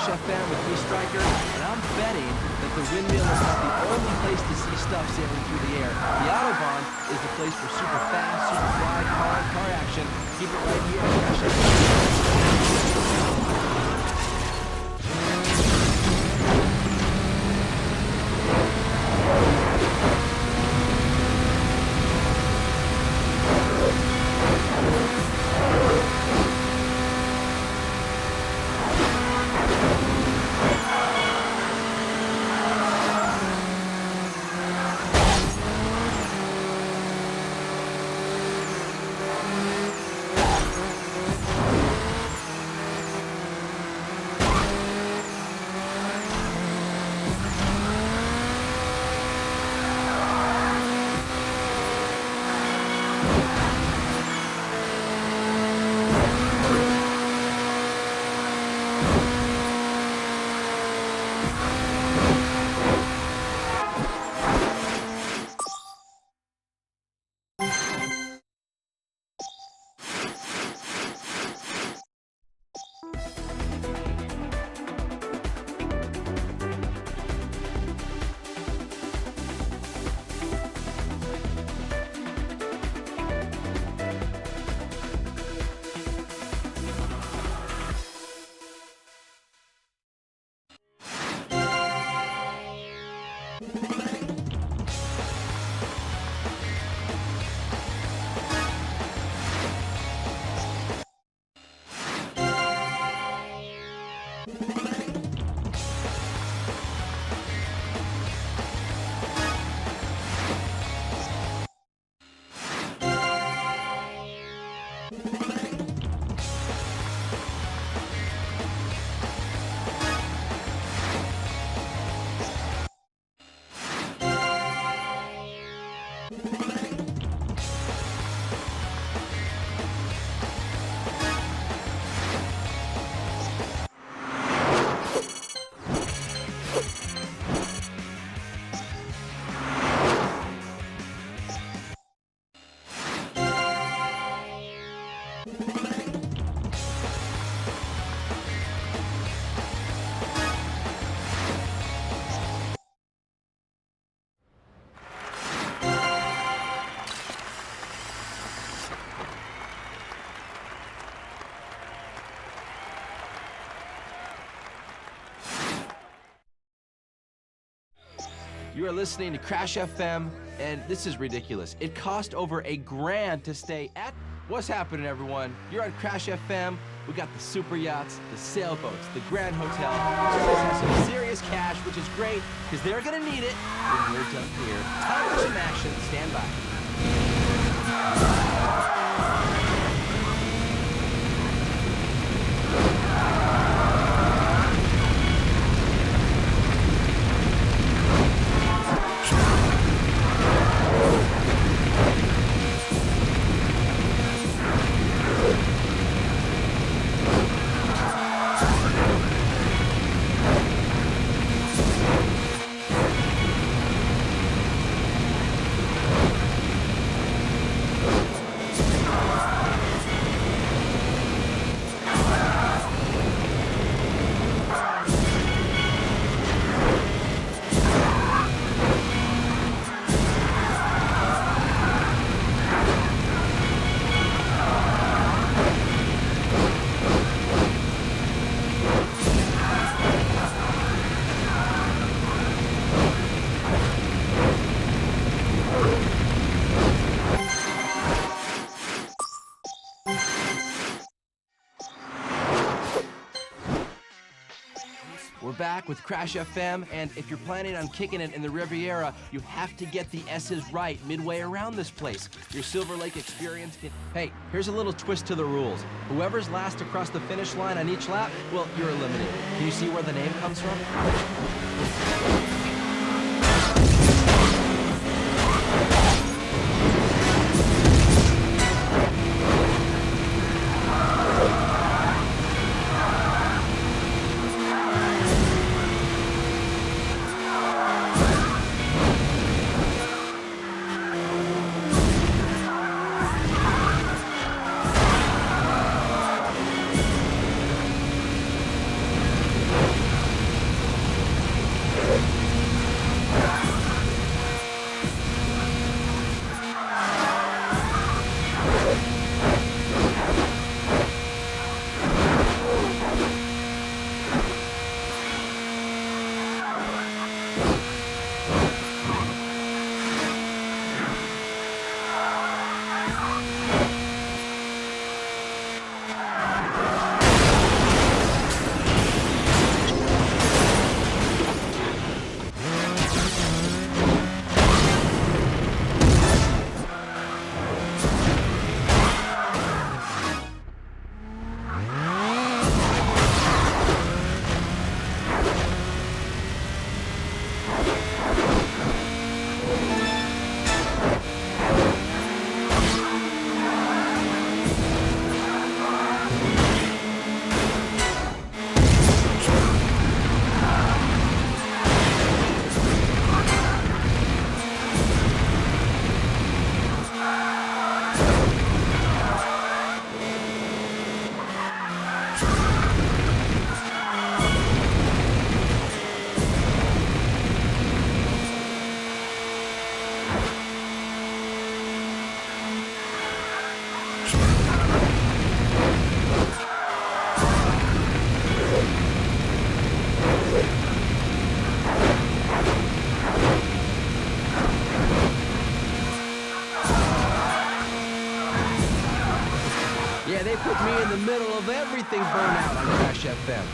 FM with me, Stryker, and I'm betting that the windmill is not the only place to see stuff sailing through the air. The Autobahn is the place for super fast, super fly, car action. Keep it right here on Crash FM. You are listening to Crash FM, and this is ridiculous. It cost over $1,000 to stay at... What's happening, everyone? You're on Crash FM. We got the super yachts, the sailboats, the Grand Hotel. This place has some serious cash, which is great, because they're going to need it when we're done here. Time for some action. Stand by. We're back with Crash FM, and if you're planning on kicking it in the Riviera, you have to get the S's right midway around this place. Your Silver Lake experience can... Hey, here's a little twist to the rules. Whoever's last across the finish line on each lap, well, you're eliminated. Can you see where the name comes from? Yeah, they put me in the middle of everything Burnout on Crash FM.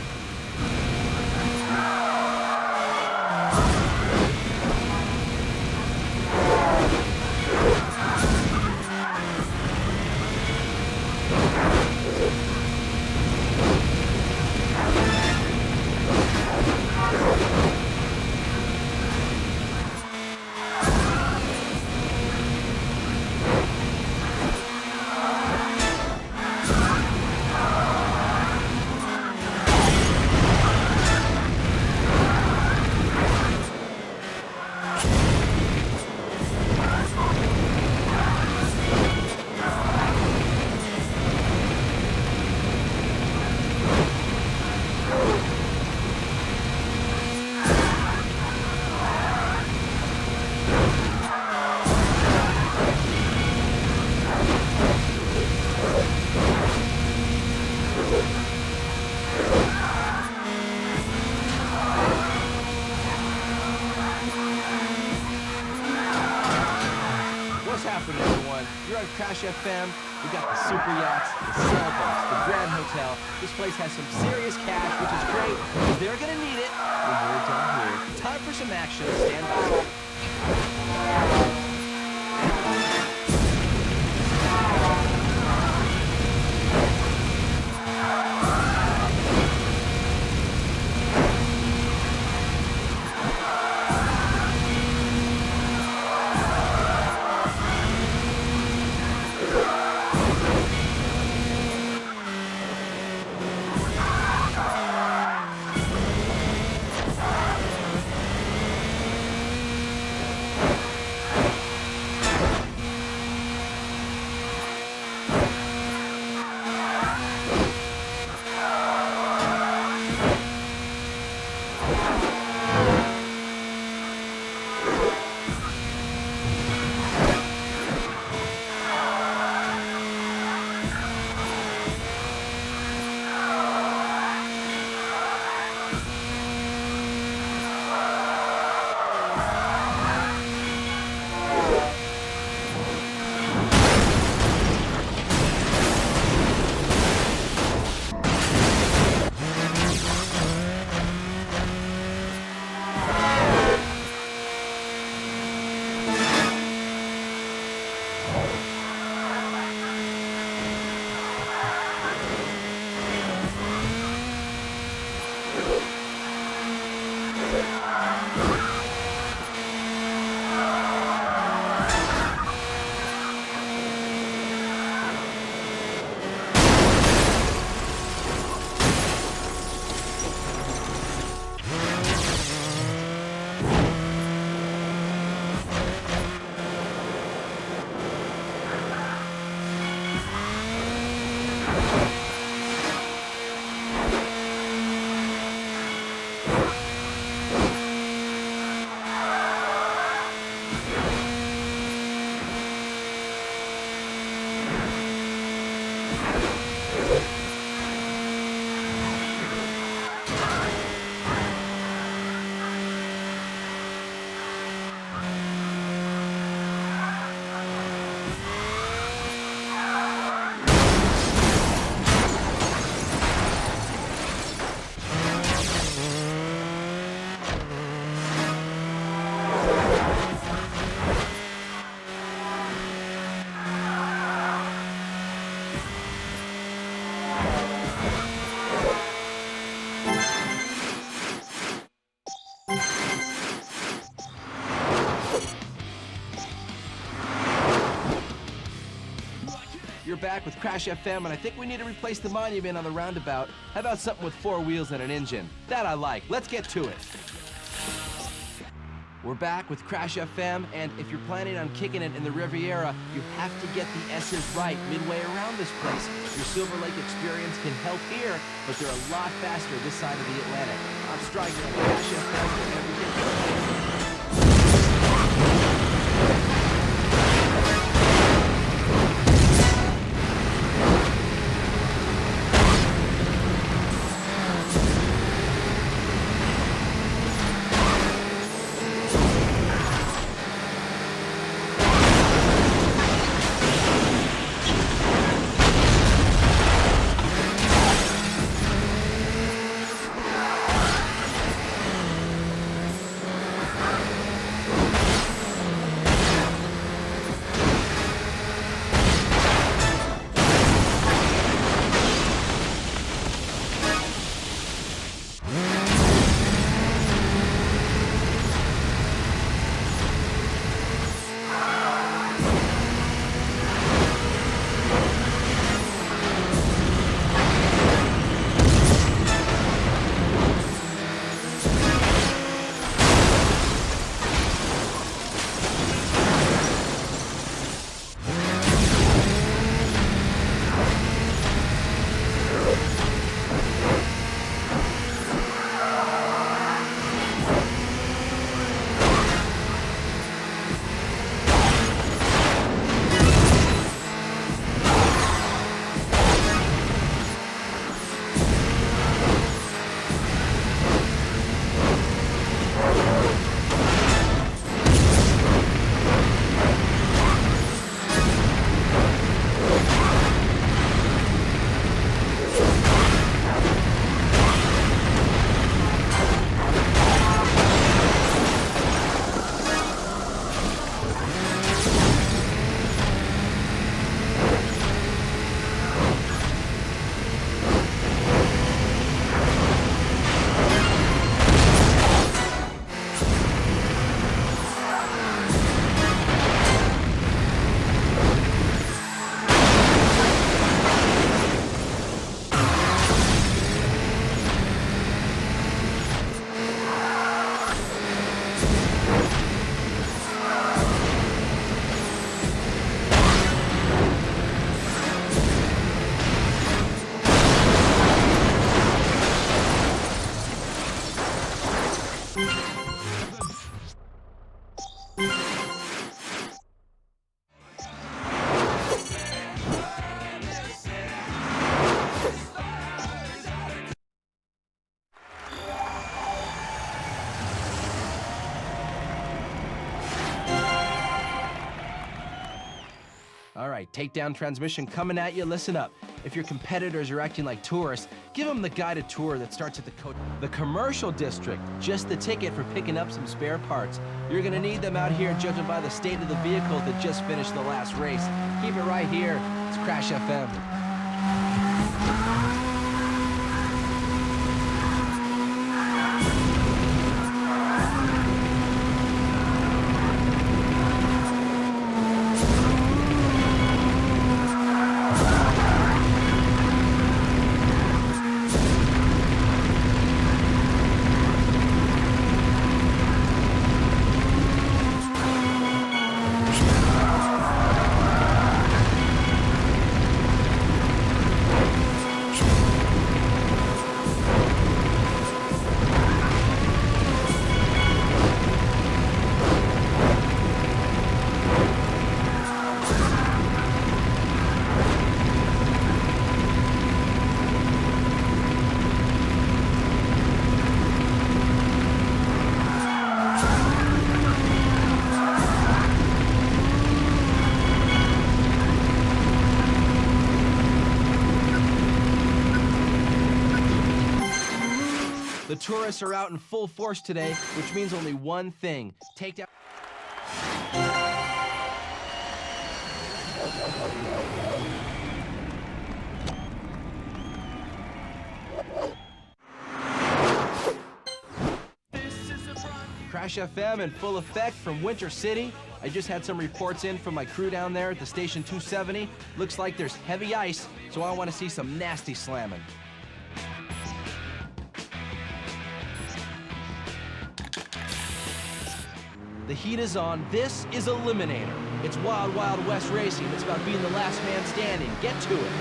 happening, everyone? You're on Crash FM. We got the super yachts, the sailboats, the Grand Hotel. This place has some serious cash, which is great, because they're gonna need it when we're done here. Time for some action. Stand by. You're back with Crash FM, and I think we need to replace the monument on the roundabout. How about something with 4 wheels and an engine? That I like. Let's get to it. We're back with Crash FM, and if you're planning on kicking it in the Riviera, you have to get the S's right midway around this place. Your Silver Lake experience can help here, but they're a lot faster this side of the Atlantic. I'm Striker on Crash FM for everything. All right, Takedown transmission coming at you. Listen up. If your competitors are acting like tourists, give them the guided tour that starts at the commercial district. Just the ticket for picking up some spare parts. You're gonna need them out here, judging by the state of the vehicle that just finished the last race. Keep it right here. It's Crash FM. The tourists are out in full force today, which means only one thing. Takedown. Crash FM in full effect from Winter City. I just had some reports in from my crew down there at the station 270. Looks like there's heavy ice, so I want to see some nasty slamming. The heat is on. This is Eliminator. It's Wild Wild West racing. It's about being the last man standing. Get to it.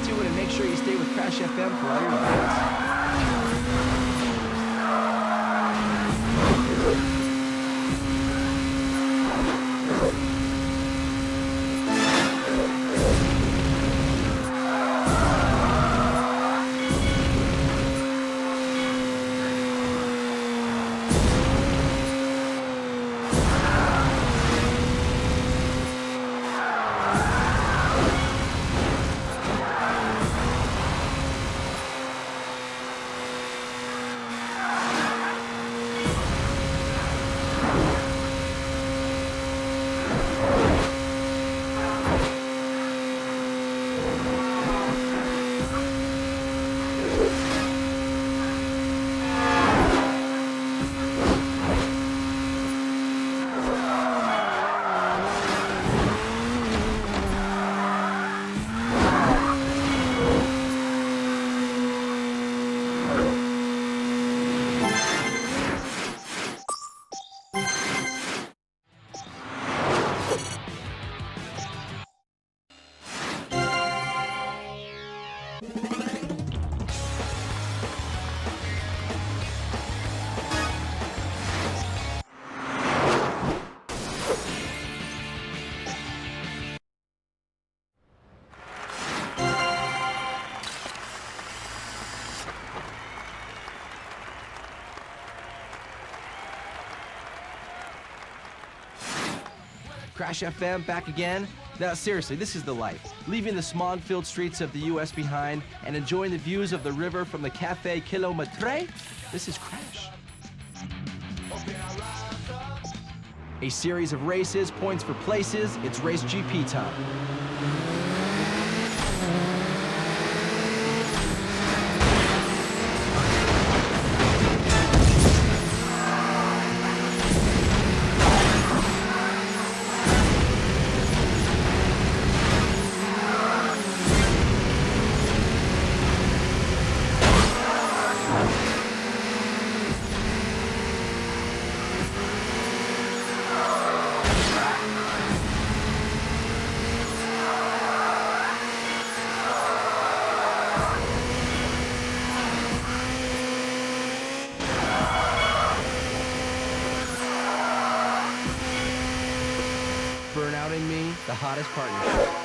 to it, and make sure you stay with Crash FM for all your updates. Crash FM back again. Now seriously, this is the life. Leaving the smog-filled streets of the US behind and enjoying the views of the river from the Café Kilometre. This is Crash. A series of races, points for places. It's race GP time. Burnout and me, the hottest partnership.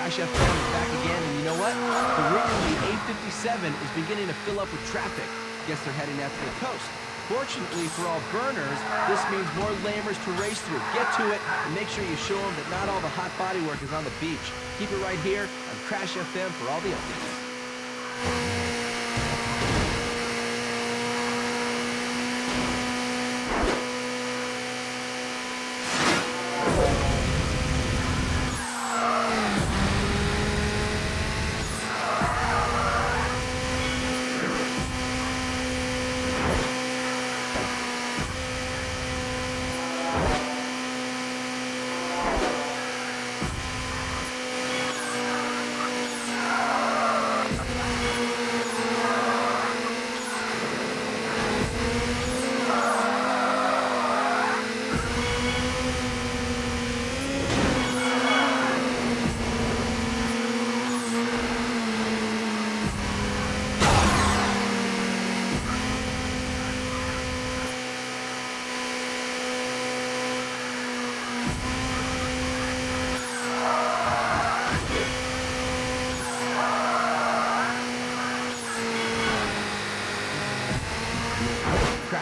Crash FM is back again, and you know what? The ring on the 857 is beginning to fill up with traffic. Guess they're heading out to the coast. Fortunately for all burners, this means more lamers to race through. Get to it, and make sure you show them that not all the hot body work is on the beach. Keep it right here on Crash FM for all the updates.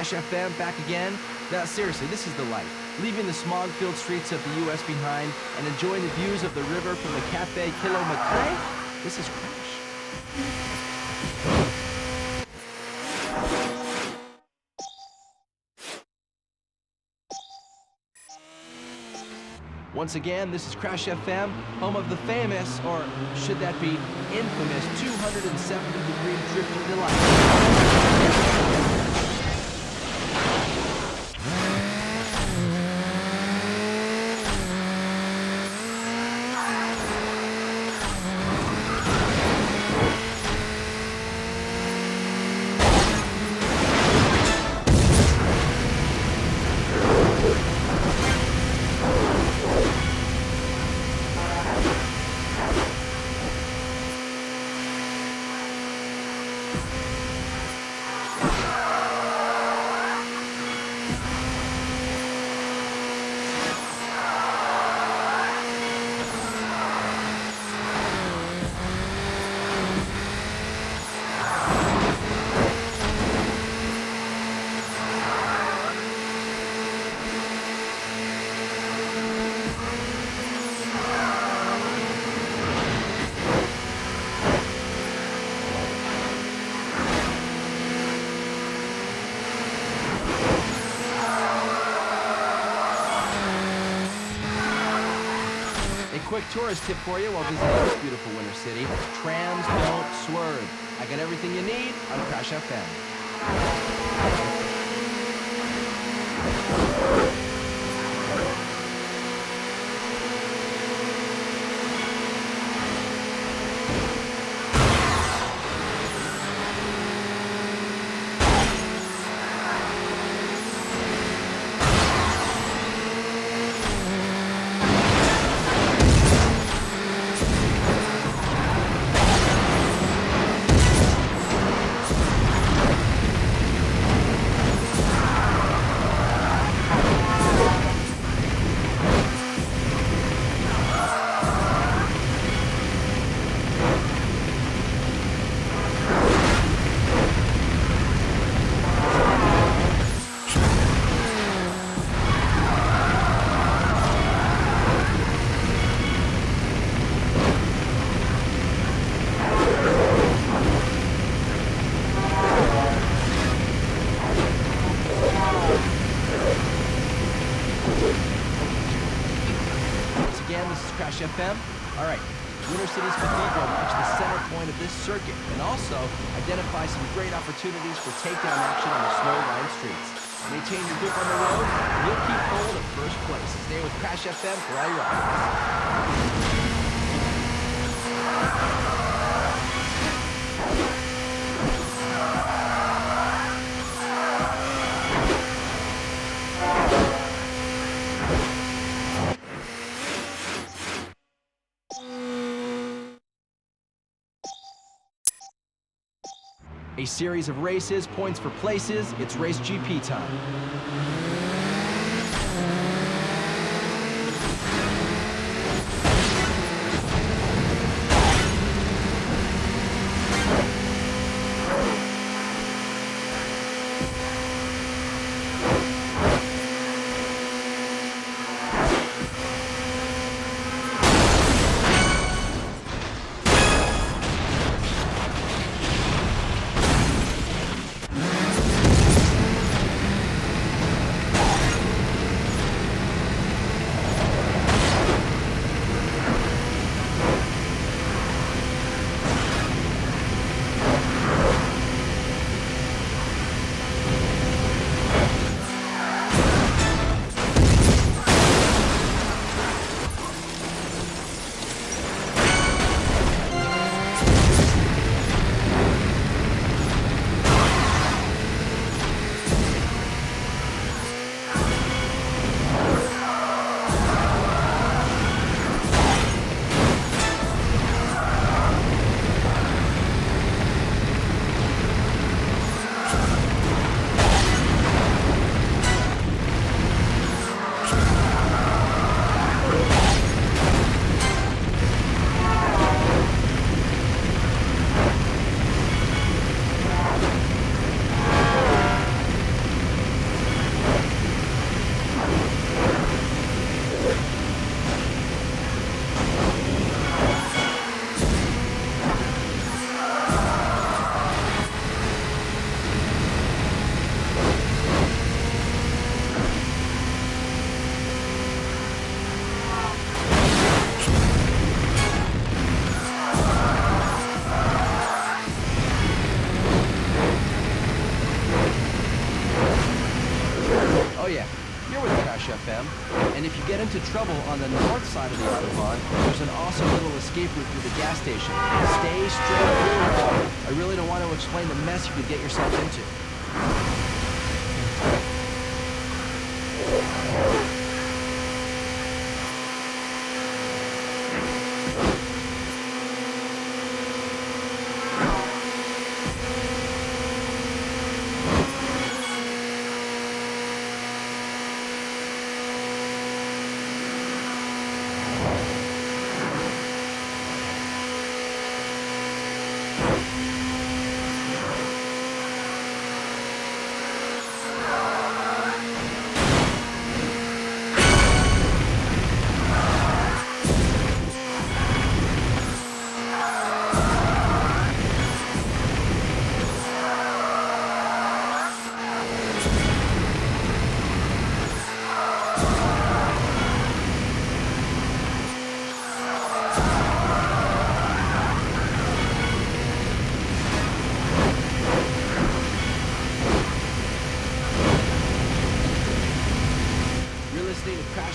Crash FM back again. Now, seriously, this is the life. Leaving the smog-filled streets of the U.S. behind and enjoying the views of the river from the Café Kilometre. This is Crash. Once again, this is Crash FM, home of the famous, or should that be infamous, 270-degree drifting delight. Quick tourist tip for you while visiting this beautiful winter city. Trams don't swerve. I got everything you need on Crash FM. Crash FM. All right, Winter City's Cathedral marks the center point of this circuit and also identifies some great opportunities for takedown action on the snow-lined streets. Maintain your grip on the road, and you'll keep hold of first place. Stay with Crash FM for all your updates. A series of races, points for places, it's Race GP time. get into trouble on the north side of the Autobahn, there's an awesome little escape route through the gas station. Stay straight through. I really don't want to explain the mess you could get yourself into.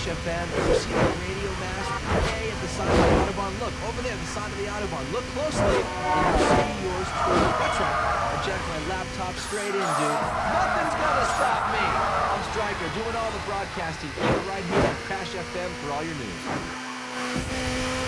FM, you see the radio mast way at the side of the Autobahn? Look, over there, the side of the Autobahn. Look closely, and you'll see yours truly. That's right. I jacked my laptop straight in, dude. Nothing's gonna stop me. I'm Stryker, doing all the broadcasting. Keep it right here on Crash FM for all your news.